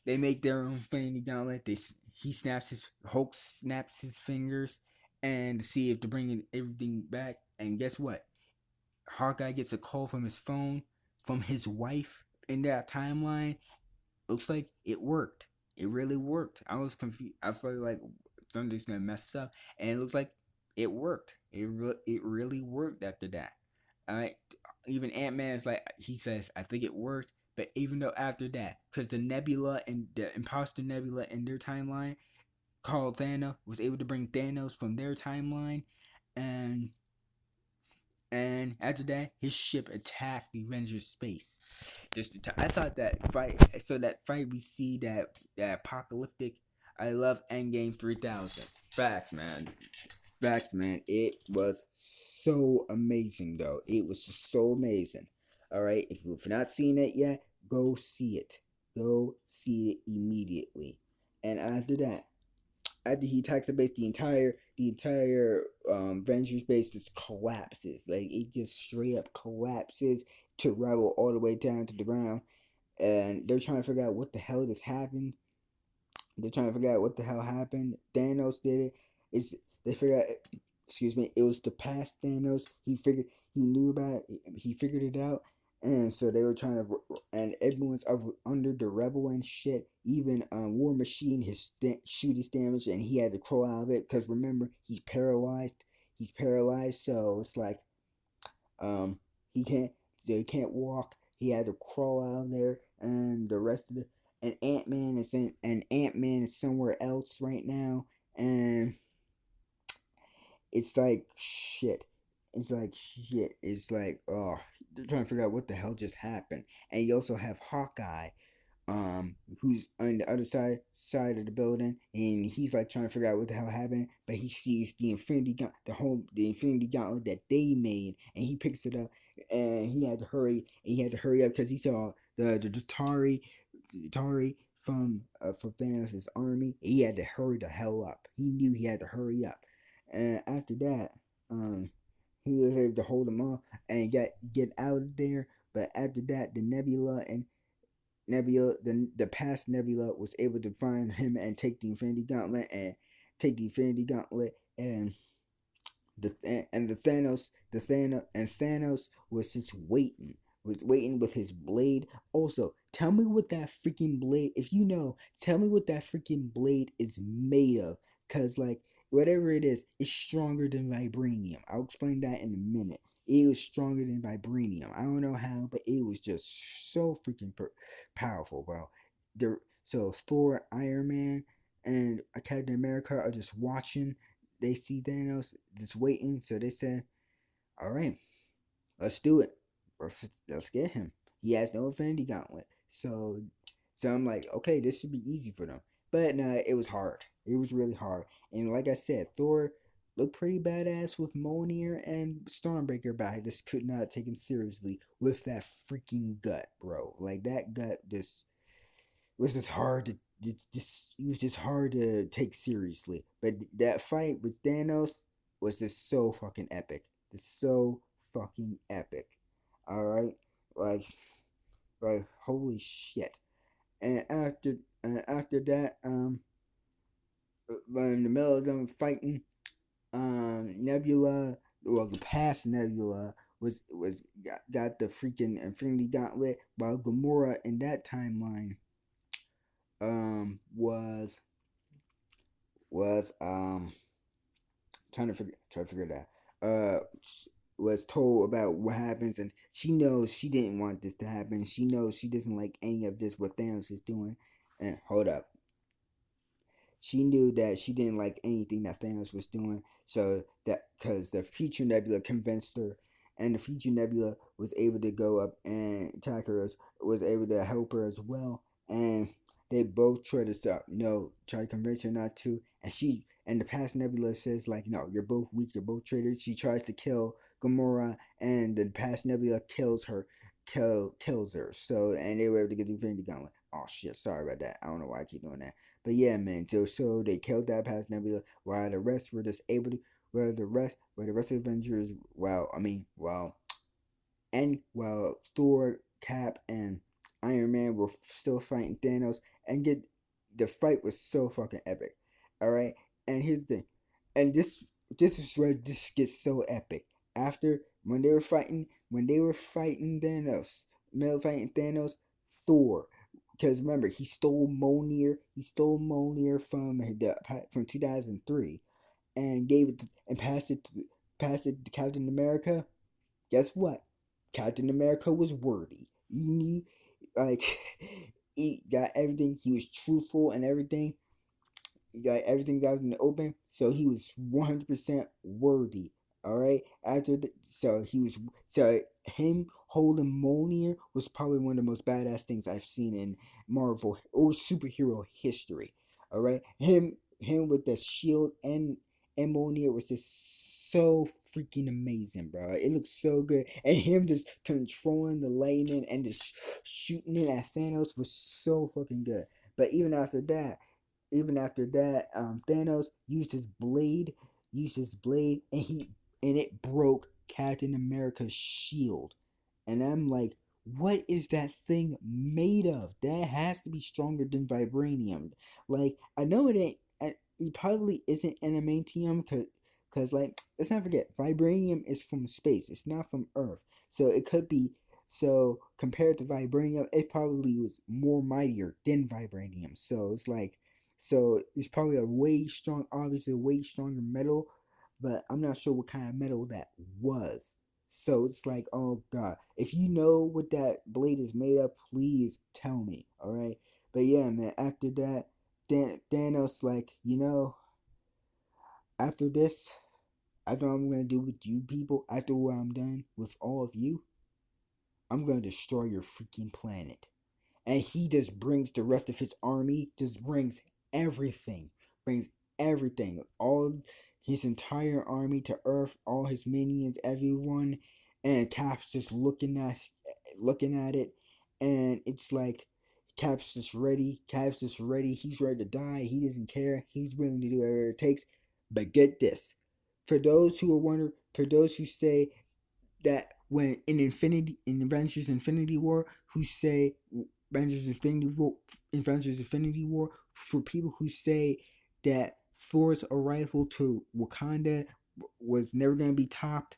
They make their own Infinity Gauntlet. He snaps his Hulk snaps his fingers and to see if they're bringing everything back. And guess what? Hawkeye gets a call from his phone from his wife in that timeline. Looks like it worked. It really worked. I was confused. I felt like something's gonna mess up, and it looks like it worked. It really worked after that. I even Ant Man is like he says, I think it worked. But even though after that, because the Nebula and the Imposter Nebula in their timeline called Thanos was able to bring Thanos from their timeline, and after that, his ship attacked the Avengers space. I thought that fight, so that fight we see that apocalyptic. I love Endgame 3000. Facts, man. Facts, man. It was so amazing, though. It was so amazing. All right, if you've not seen it yet, go see it. Go see it immediately. And after that, after he attacks the base, the entire Avengers base just collapses. Like it just straight up collapses to rubble all the way down to the ground. And they're trying to figure out what the hell just happened. They're trying to figure out what the hell happened. Thanos did it. It's they figure out. Excuse me. It was the past Thanos. He knew about it. He figured it out. And so they were trying to, and everyone's up under the rebel and shit. Even War Machine, his shoot is damaged, and he had to crawl out of it because remember he's paralyzed. He's paralyzed, so it's like um he can't so he can't walk. He had to crawl out of there, and the rest of the and Ant Man is somewhere else right now, and it's like shit. It's like shit. It's like they're trying to figure out what the hell just happened. And you also have Hawkeye, who's on the other side of the building, and he's like trying to figure out what the hell happened. But he sees the Infinity Gauntlet that they made, and he picks it up, and he had to hurry, and he had to hurry up because he saw the Atari from Thanos' army. He had to hurry the hell up. He knew he had to hurry up, and after that, he was able to hold them off and get out of there. But after that, the past Nebula was able to find him and take the Infinity Gauntlet, and Thanos was just waiting with his blade. Also, tell me what that freaking blade. If you know, tell me what that freaking blade is made of. Cause like whatever it is, it's stronger than vibranium. I'll explain that in a minute. It was stronger than vibranium. I don't know how, but it was just so freaking powerful, bro. So Thor, Iron Man, and Captain America are just watching. They see Thanos just waiting, so they said, "All right, let's do it. Let's get him. He has no Infinity Gauntlet." So I'm like, okay, this should be easy for them. But nah, it was hard. It was really hard. And like I said, Thor looked pretty badass with Mjolnir and Stormbreaker, but I just could not take him seriously with that freaking gut, bro. Like that gut just was just hard to it was just hard to take seriously. But that fight with Thanos was just so fucking epic. It's so fucking epic. All right, like holy shit. And after that, in the middle of them fighting, Nebula, well, the past Nebula got the freaking Infinity Gauntlet, while Gamora in that timeline was trying to figure it out. Was told about what happens, and she knows she didn't want this to happen. She knows she doesn't like any of this what Thanos is doing. And hold up, she knew that she didn't like anything that Thanos was doing. So that because the future Nebula convinced her, and the Fiji Nebula was able to go up and attack her, was able to help her as well, and they both try to stop, try to convince her not to, and the past Nebula says like, no, you're both weak, you're both traitors. She tries to kill Gamora, and the past Nebula kills her. So, and they were able to get the Infinity Gauntlet. Oh shit, sorry about that. I don't know why I keep doing that. But yeah, man. So they killed that past Nebula, while the rest were just able to. Where the rest of the Avengers, and while Thor, Cap, and Iron Man were still fighting Thanos, and get the fight was so fucking epic. All right, and here's the thing, and this is where this gets so epic. After when they were fighting Thor, because remember he stole Mjolnir from 2003, and gave it and passed it to Captain America. Guess what? Captain America was worthy. He knew, like, he got everything. He was truthful and everything. He got everything out in the open, so he was 100% worthy. All right. So him holding Mjolnir was probably one of the most badass things I've seen in Marvel or superhero history. All right. Him with the shield and Mjolnir was just so freaking amazing, bro. It looks so good, and him just controlling the lightning and just shooting it at Thanos was so fucking good. But even after that, Thanos used his blade, and it broke Captain America's shield. And I'm like, what is that thing made of? That has to be stronger than vibranium. Like, I know it ain't. It probably isn't adamantium, cause like, let's not forget, vibranium is from space. It's not from Earth, so it could be. So compared to vibranium, it probably was more mightier than vibranium. So it's probably obviously a way stronger metal, but I'm not sure what kind of metal that was. So it's like, oh god, if you know what that blade is made of, please tell me. All right, but yeah, man. After that, Thanos like, after this, after I'm gonna do with you people, after what I'm done with all of you, I'm gonna destroy your freaking planet. And he just brings the rest of his army, just brings everything, all his entire army to Earth, all his minions, everyone, and Cap's just looking at it, and it's like Cap's just ready, he's ready to die, he doesn't care, he's willing to do whatever it takes. But get this, for those who say that when in Avengers Infinity War, who say Avengers Infinity War, for people who say that Thor's arrival to Wakanda was never gonna be topped,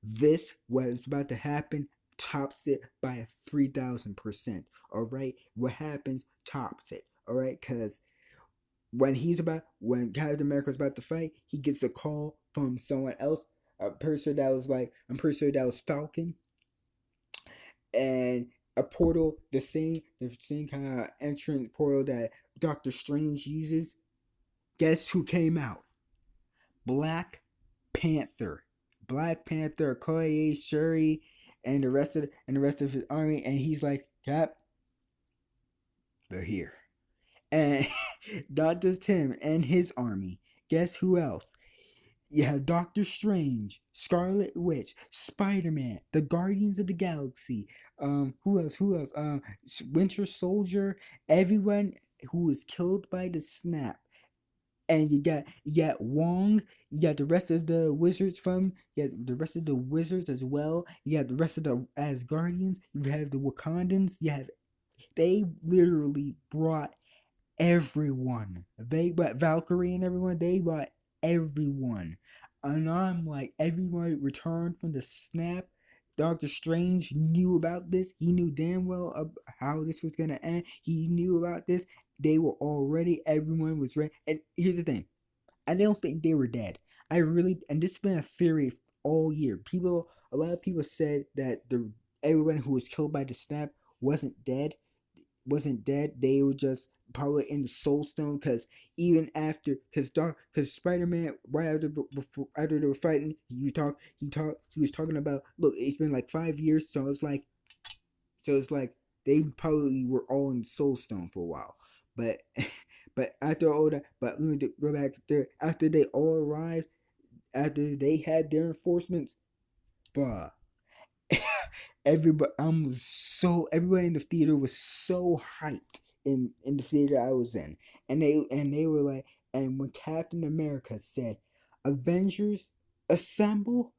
this what's about to happen tops it by 3,000%. All right, what happens tops it. All right, because when Captain America's about to fight, he gets a call from someone else. I'm pretty sure that was Falcon, and a portal, the same kind of entrance portal that Doctor Strange uses. Guess who came out? Black Panther. Black Panther, Okoye, Shuri, and the rest of his army, and he's like, Cap, they're here. And not just him and his army. Guess who else? You have Doctor Strange, Scarlet Witch, Spider Man, the Guardians of the Galaxy. Who else? Who else? Winter Soldier. Everyone who was killed by the snap. And you got Wong. You got the rest of the wizards from. You got the rest of the wizards as well. You got the rest of the Asgardians. You have the Wakandans. They literally brought everyone. They brought Valkyrie and everyone. They brought everyone. And I'm like, everyone returned from the snap. Doctor Strange knew about this. He knew damn well how this was gonna end. He knew about this. They were all ready. Everyone was ready. And here's the thing: I don't think they were dead. And this has been a theory all year. A lot of people said that the everyone who was killed by the snap wasn't dead. wasn't dead. They were just probably in the Soul Stone. Because even after, because Spider Man, right after before after they were fighting, he was talking about, look, it's been like 5 years, so it's like they probably were all in the Soul Stone for a while, but. But after all that, but let me go back there. After they all arrived, after they had their enforcements, bruh, everybody, everybody in the theater was so hyped in the theater I was in, and they were like, and when Captain America said, "Avengers assemble,"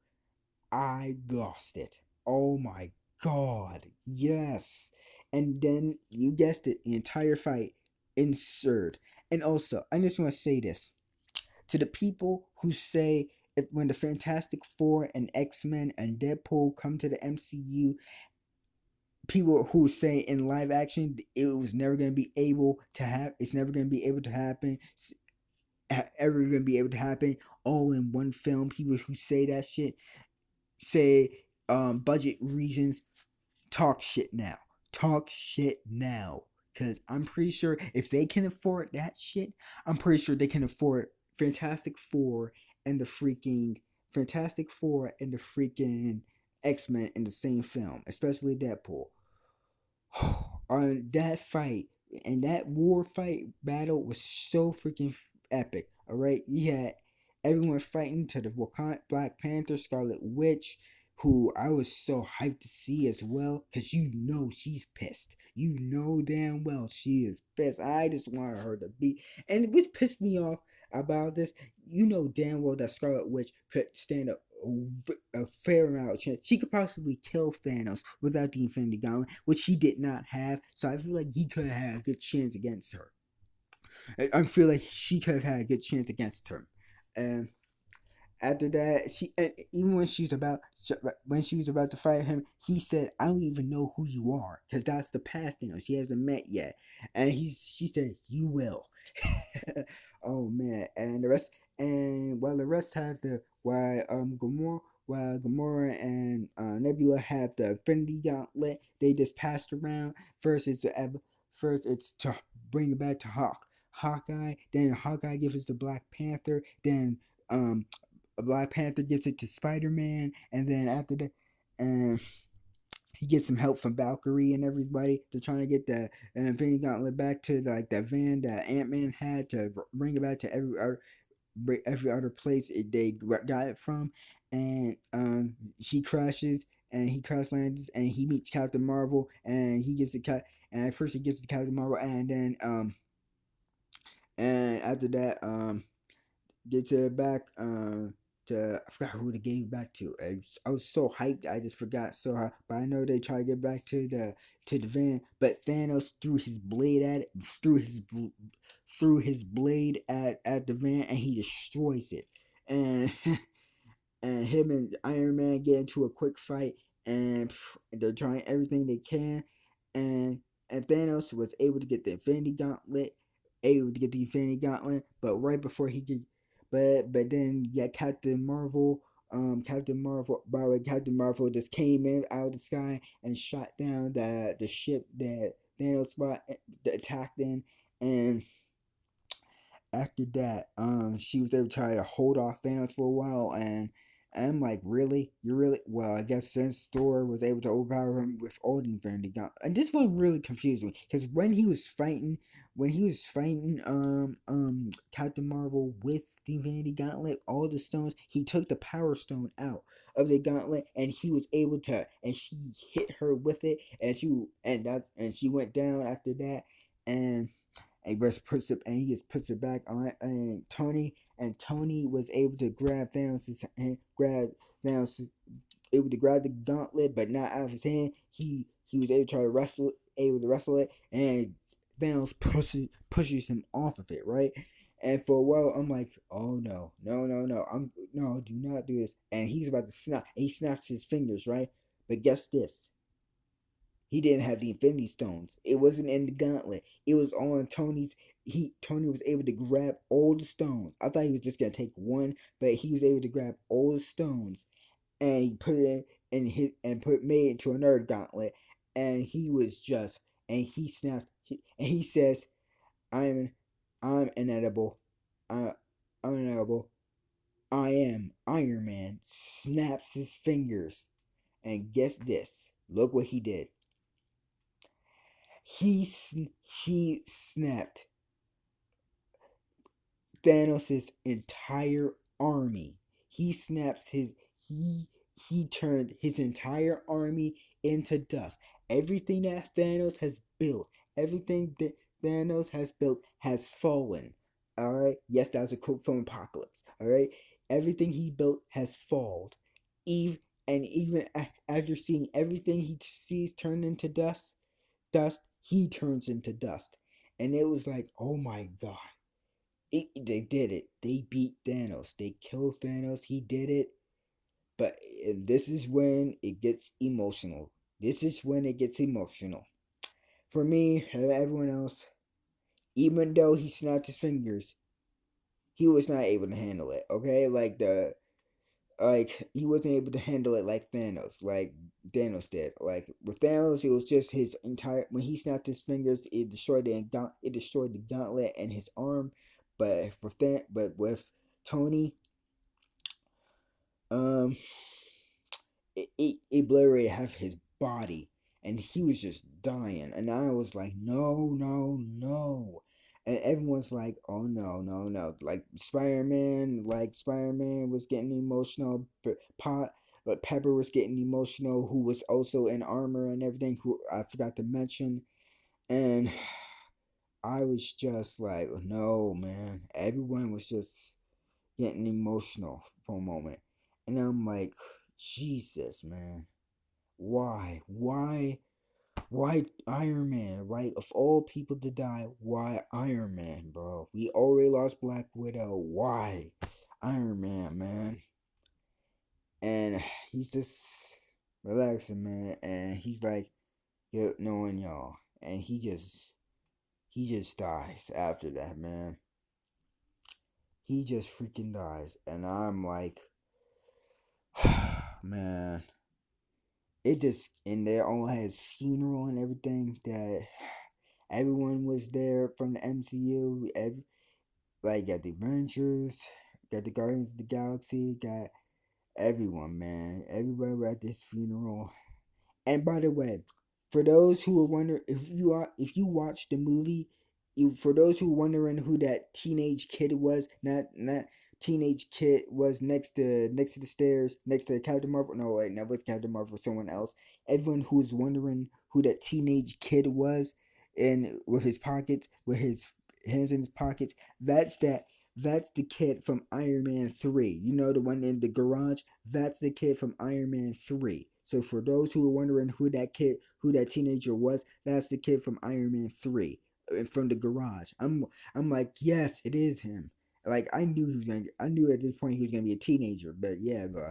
I lost it. Oh my god, yes! And then you guessed it, the entire fight ensured. And also, I just want to say this to the people who say, if, when the Fantastic Four and X-Men and Deadpool come to the MCU, people who say in live action it was never going to be able to have, it's never going to be able to happen, ever going to be able to happen all in one film. People who say that shit say budget reasons. Talk shit now. Talk shit now. Because I'm pretty sure if they can afford that shit, I'm pretty sure they can afford Fantastic Four and the freaking Fantastic Four and the freaking X-Men in the same film, especially Deadpool. On that fight and that war fight battle was so freaking epic. All right, you had everyone fighting to the Wakanda Black Panther, Scarlet Witch, who I was so hyped to see as well, because you know she's pissed. You know damn well she is pissed. I just wanted her to be, and which pissed me off about this, you know damn well that Scarlet Witch could stand a fair amount of chance. She could possibly kill Thanos without the Infinity Gauntlet, which he did not have. So I feel like he could have had a good chance against her. I feel like she could have had a good chance against her. And after that, even when she was about to fight him, he said, "I don't even know who you are, because that's the past Thanos. He hasn't met yet." And she said, "You will." Oh man, and while the rest have the while Gamora and Nebula have the Infinity Gauntlet, they just passed around. First it's to bring it back to Hawkeye. Then Hawkeye gives us the Black Panther. Then um Black Panther gives it to Spider Man, and then after that, um, he gets some help from Valkyrie and everybody to try to get the Infinity Gauntlet back to like the van that Ant Man had to bring it back to every other place they got it from, and she crashes and he crash lands and he meets Captain Marvel and he gives the cat and at first he gives the Captain Marvel and then and after that gets it back to I forgot who they gave it back to. I was so hyped I just forgot so hard. But I know they try to get back to the van, but Thanos threw his blade at it, threw his blade at the van and he destroys it. And and him and Iron Man get into a quick fight, and they're trying everything they can, and and Thanos was able to get the Infinity Gauntlet, but right before he could, but then yeah, Captain Marvel, by the way, Captain Marvel just came in out of the sky and shot down the ship that Thanos brought the attacked in, and after that, she was able to try to hold off Thanos for a while, and I'm like, really? You're really? Well, I guess since Thor was able to overpower him with all the Infinity Gauntlet, and this one really confused me because when he was fighting, Captain Marvel with the Infinity Gauntlet, all the stones, he took the Power Stone out of the gauntlet, and he was able to, and she hit her with it, and she went down after that, and he just puts it back on, and Tony was able to grab Thanos' hand, able to grab the gauntlet, but not out of his hand. He was able to try to able to wrestle it, and Thanos pushes him off of it, right? And for a while, I'm like, oh no, no, no, no, do not do this. And he's about to snap, and he snaps his fingers, right? But guess this, he didn't have the Infinity Stones. It wasn't in the gauntlet. It was on Tony's. Tony was able to grab all the stones. I thought he was just gonna take one, but he was able to grab all the stones, and he put it in his and put made it into another gauntlet. And he was just, and he snapped And he says, "I'm, I'm inedible. I, I'm inedible. I am Iron Man." Snaps his fingers, and guess this? Look what he did. He snapped Thanos' entire army. He snaps his he he turned his entire army into dust. Everything that Thanos has built, everything that Thanos has built has fallen. All right. Yes, that was a quote from Apocalypse. All right. Everything he built has fallen. Even and even after seeing everything he sees turn into dust, he turns into dust. And it was like, oh my god, they did it. They beat Thanos. They killed Thanos. He did it. But this is when it gets emotional. This is when it gets emotional. For me and everyone else, even though he snapped his fingers, he was not able to handle it. Okay, like he wasn't able to handle it like Thanos did. Like with Thanos, it was just his entire when he snapped his fingers, it destroyed the gauntlet and his arm. But with Tony, um, it obliterated half his body, and he was just dying. And I was like, no, no, no. And everyone's like, oh no, no, no. Spider Man was getting emotional, but Pepper was getting emotional, who was also in armor and everything, who I forgot to mention. And I was just like, no, man. Everyone was just getting emotional for a moment. And I'm like, Jesus, man. Why? Why Iron Man? Like, of all people to die, why Iron Man, bro? We already lost Black Widow. Why Iron Man, man? And he's just relaxing, man. And he's like, yo, knowing y'all. And he just dies after that, man. He just freaking dies. And I'm like, man, it just and they all had his funeral and everything that everyone was there from the MCU. Like got the Avengers, got the Guardians of the Galaxy, got everyone, man. Everybody were at this funeral. And by the way, for those who are wondering if you watch the movie, for those who are wondering who that teenage kid was, not teenage kid was next to the stairs next to Captain Marvel. No, wait, that was Captain Marvel. Someone else. Everyone who is wondering who that teenage kid was, and with his hands in his pockets, that's that. That's the kid from Iron Man 3. You know, the one in the garage? That's the kid from Iron Man 3. So for those who are wondering who that teenager was, that's the kid from Iron Man 3 from the garage. I'm like, yes, it is him. Like I knew at this point he was gonna be a teenager, but yeah, bro.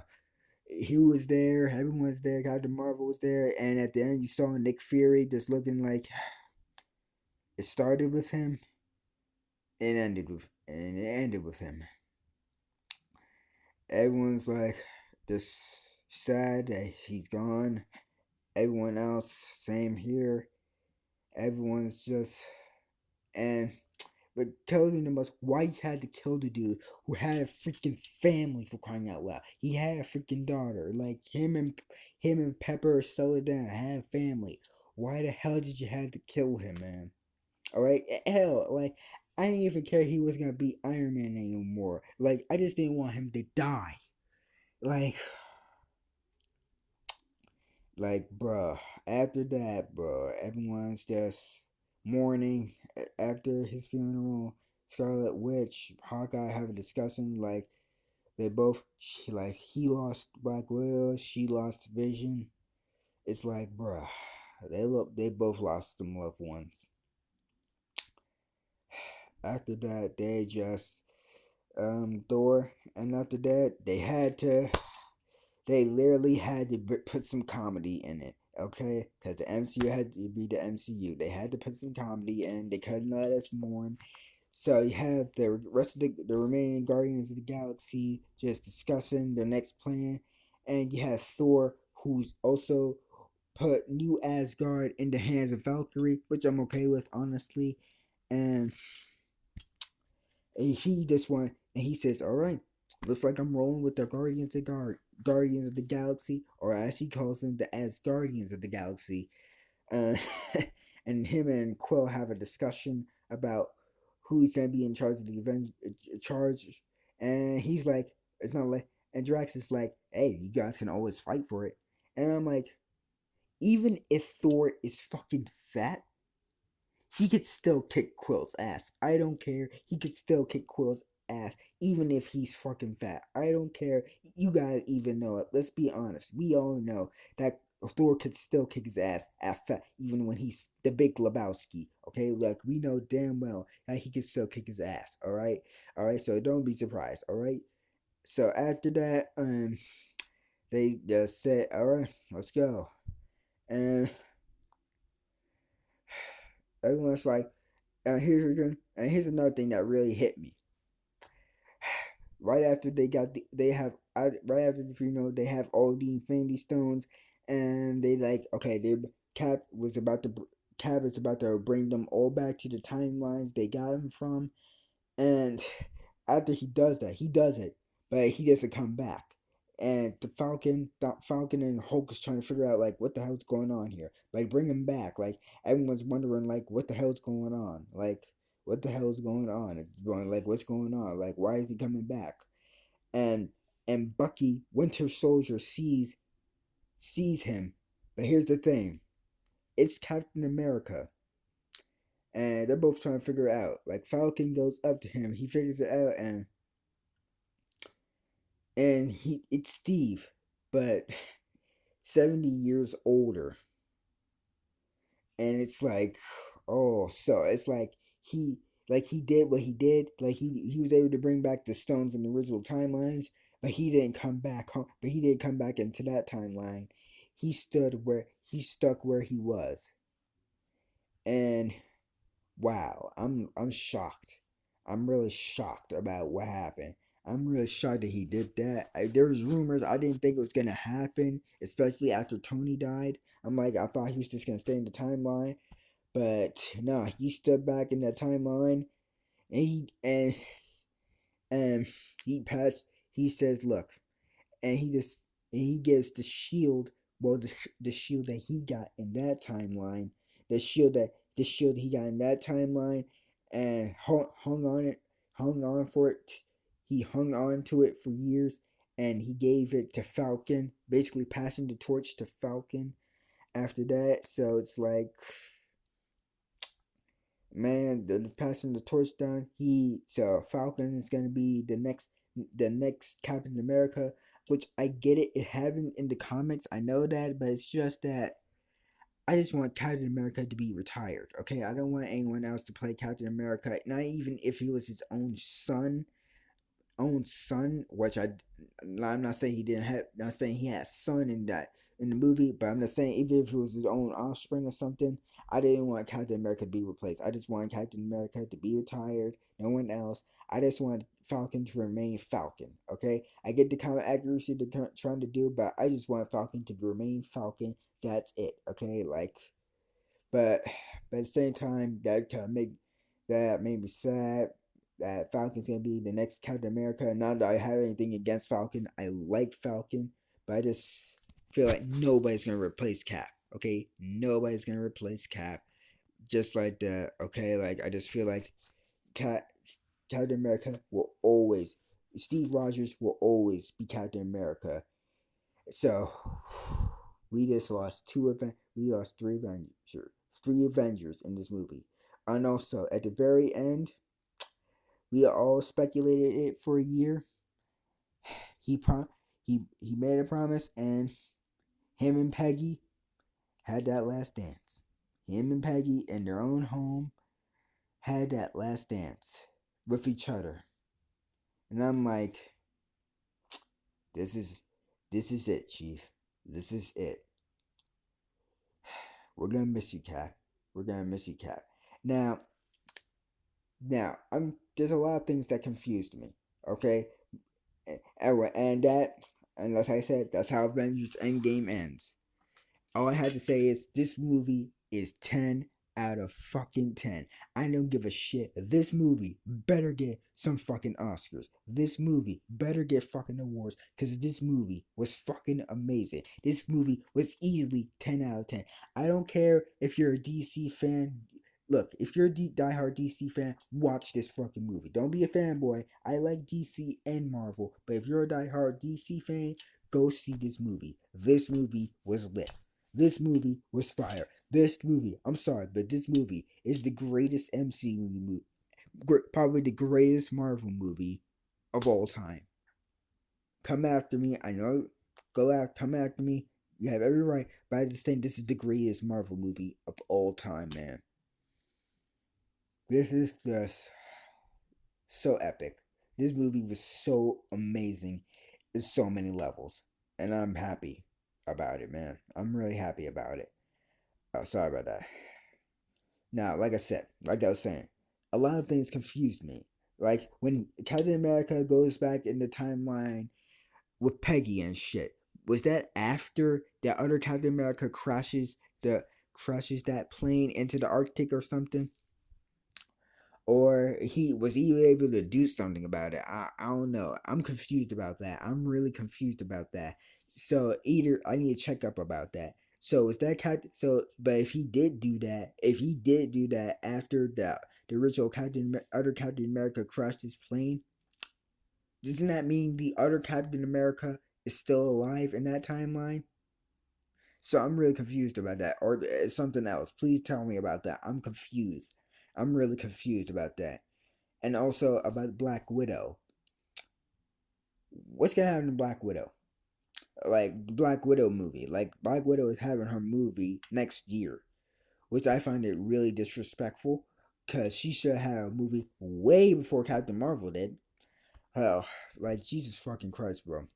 He was there, everyone was there, Captain Marvel was there, and at the end you saw Nick Fury just looking like it started with him and it ended with him. Everyone's like just sad that he's gone. Everyone else, same here. Everyone's just and but telling the most why he had to kill the dude who had a freaking family for crying out loud. He had a freaking daughter. Like him and Pepper settled down, had a family. Why the hell did you have to kill him, man? Alright? Hell, like I didn't even care he was gonna be Iron Man anymore. Like I just didn't want him to die. Like bruh, after that, bruh, everyone's just mourning after his funeral. Scarlet Witch, Hawkeye have a discussion like they both, he lost Black Widow, she lost Vision. It's like, bruh, they both lost some loved ones. After that, they just Thor, and after that, they literally had to put some comedy in it, okay? Because the MCU had to be the MCU. They had to put some comedy in. They couldn't let us mourn. So you have the rest of the remaining Guardians of the Galaxy just discussing their next plan, and you have Thor, who's also put New Asgard in the hands of Valkyrie, which I'm okay with, honestly. And he just went and he says, "All right, looks like I'm rolling with the Guardians of the Galaxy, or as he calls them, the Asgardians of the Galaxy." Uh, and him and Quill have a discussion about who's gonna be in charge of the charge, and he's like, "It's not like," and Drax is like, "Hey, you guys can always fight for it," and I'm like, even if Thor is fucking fat, he could still kick Quill's ass. I don't care. He could still kick Quill's ass, even if he's fucking fat. I don't care. You guys even know it. Let's be honest. We all know that Thor could still kick his ass at fat, even when he's the big Lebowski. Okay, like we know damn well that he could still kick his ass. All right. So don't be surprised. All right. So after that, they just said, "All right, let's go," and everyone's like, here's another thing that really hit me. Right after right after they have all the Infinity Stones, and they like okay, they Cap was about to Cap is about to bring them all back to the timelines they got him from, and after he does it, but he doesn't come back. And the Falcon and Hulk is trying to figure out like what the hell's going on here. Like bring him back. Like everyone's wondering like what the hell's going on. Like what the hell's going on? It's going like what's going on? Like why is he coming back? And Bucky Winter Soldier sees him. But here's the thing. It's Captain America. And they're both trying to figure it out. Like Falcon goes up to him, he figures it out, and it's Steve, but 70 years older. And it's like, oh, so it's like he did what he did, like he was able to bring back the stones in the original timelines, but he didn't come back home, but he didn't come back into that timeline. He stuck where he was. And wow, I'm shocked. I'm really shocked about what happened. I'm really shocked that he did that. There was rumors. I didn't think it was gonna happen, especially after Tony died. I'm like, I thought he was just gonna stay in the timeline, but no, he stepped back in that timeline, and and he passed. He says, "Look," and he gives the shield. Well, the shield that he got in that timeline, the shield he got in that timeline, and hung on for it. He hung on to it for years, and he gave it to Falcon, basically passing the torch to Falcon after that. So it's like, man, the passing the torch down. So Falcon is gonna be the next Captain America, which I get it. It haven't in the comics. I know that, but it's just that I just want Captain America to be retired. Okay, I don't want anyone else to play Captain America. Not even if he was his own son, which I'm not saying he didn't have, not saying he had a son in that in the movie, but I'm just saying even if it was his own offspring or something, I didn't want Captain America to be replaced. I just wanted Captain America to be retired. No one else. I just want Falcon to remain Falcon. Okay, I get the kind of accuracy they're trying to do, but I just want Falcon to remain Falcon. That's it. Okay, like, but at the same time, that made me sad that Falcon's gonna be the next Captain America. Not that I have anything against Falcon. I like Falcon, but I just feel like nobody's gonna replace Cap. Okay, nobody's gonna replace Cap. Just like that. Okay, like I just feel like Captain America will always. Steve Rogers will always be Captain America. So we just lost we lost three Avengers in this movie. And also at the very end, we all speculated it for a year. He he made a promise, and him and Peggy had that last dance. Him and Peggy in their own home had that last dance with each other. And I'm like, this is it, Chief. This is it. We're gonna miss you, Cap. We're gonna miss you, Cap. Now, I'm there's a lot of things that confused me. Okay, and like I said, that's how Avengers Endgame ends. All I have to say is this movie is 10 out of fucking 10. I don't give a shit. This movie better get some fucking Oscars. This movie better get fucking awards because this movie was fucking amazing. This movie was easily 10 out of 10. I don't care if you're a DC fan. Look, if you're a diehard DC fan, watch this fucking movie. Don't be a fanboy. I like DC and Marvel, but if you're a diehard DC fan, go see this movie. This movie was lit. This movie was fire. This movie, I'm sorry, but this movie is the greatest MCU movie, probably the greatest Marvel movie of all time. Come after me. I know. Go out. Come after me. You have every right, but I just think this is the greatest Marvel movie of all time, man. This is just so epic. This movie was so amazing in so many levels, and I'm happy about it, man. I'm really happy about it. Oh, sorry about that. Now, like I was saying, a lot of things confused me. Like when Captain America goes back in the timeline with Peggy and shit. Was that after that other Captain America crashes that plane into the Arctic or something? Or he able to do something about it? I don't know. I'm confused about that. I'm really confused about that. So either I need to check up about that. So is that Captain? So but if he did do that after the original other Captain America crashed his plane, doesn't that mean the other Captain America is still alive in that timeline? So I'm really confused about that. Or something else. Please tell me about that. I'm confused. I'm really confused about that. And also about Black Widow. What's gonna happen to Black Widow? Like the Black Widow movie. Like Black Widow is having her movie next year, which I find it really disrespectful. Cause she should have a movie way before Captain Marvel did. Hell, like Jesus fucking Christ, bro.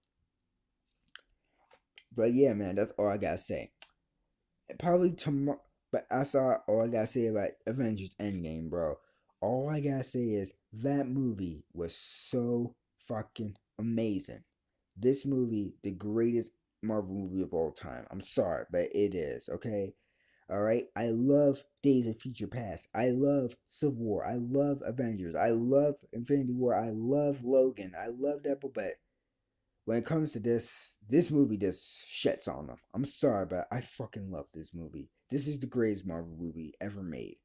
But yeah, man, that's all I gotta say. Probably tomorrow. But I saw all I gotta say about Avengers Endgame, bro. All I gotta say is that movie was so fucking amazing. This movie, the greatest Marvel movie of all time. I'm sorry, but it is, okay? Alright? I love Days of Future Past. I love Civil War. I love Avengers. I love Infinity War. I love Logan. I love Deadpool, but when it comes to this movie just shits on them. I'm sorry, but I fucking love this movie. This is the greatest Marvel movie ever made.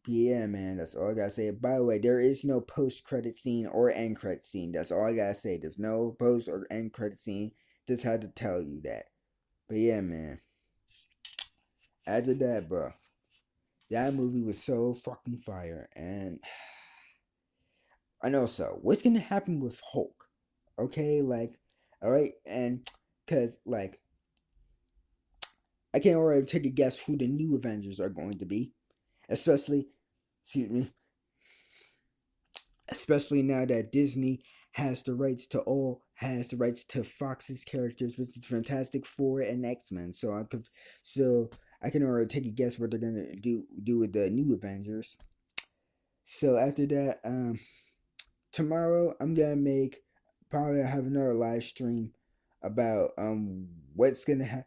Yeah, man, that's all I gotta say. By the way, there is no post credit scene or end credit scene. That's all I gotta say. There's no post or end credit scene. Just had to tell you that. But yeah, man. After that, bro, that movie was so fucking fire. And also, what's gonna happen with Hulk? Okay, like, all right, and because like I can already take a guess who the new Avengers are going to be, especially, excuse me, especially now that Disney has the rights to Fox's characters, which is Fantastic Four and X Men. So I can already take a guess what they're gonna do with the new Avengers. So after that, tomorrow I'm gonna make probably have another live stream about what's gonna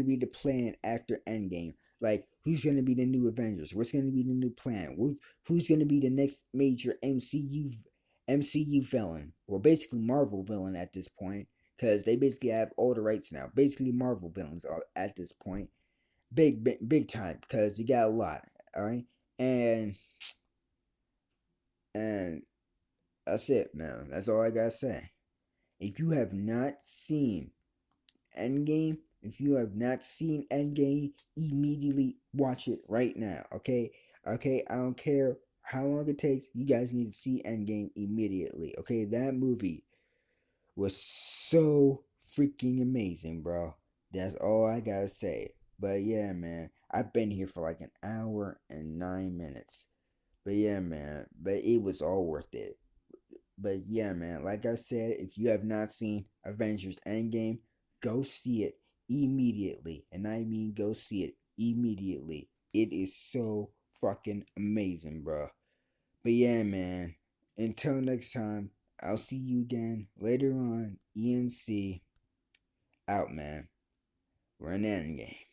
be the plan after Endgame. Like who's gonna be the new Avengers? What's gonna be the new plan? Who's gonna be the next major MCU villain? Well, basically Marvel villain at this point, because they basically have all the rights now. Basically Marvel villains are at this point, big time, because you got a lot. All right, and and that's it, man. That's all I gotta say. If you have not seen Endgame, if you have not seen Endgame, immediately watch it right now. Okay? Okay, I don't care how long it takes, you guys need to see Endgame immediately. Okay, that movie was so freaking amazing, bro. That's all I gotta say. But yeah, man, I've been here for like an hour and 9 minutes. But yeah, man, but it was all worth it. But yeah, man, like I said, if you have not seen Avengers Endgame, go see it immediately. And I mean, go see it immediately. It is so fucking amazing, bro. But yeah, man, until next time, I'll see you again later on. E.N.C. Out, man. We're in Endgame.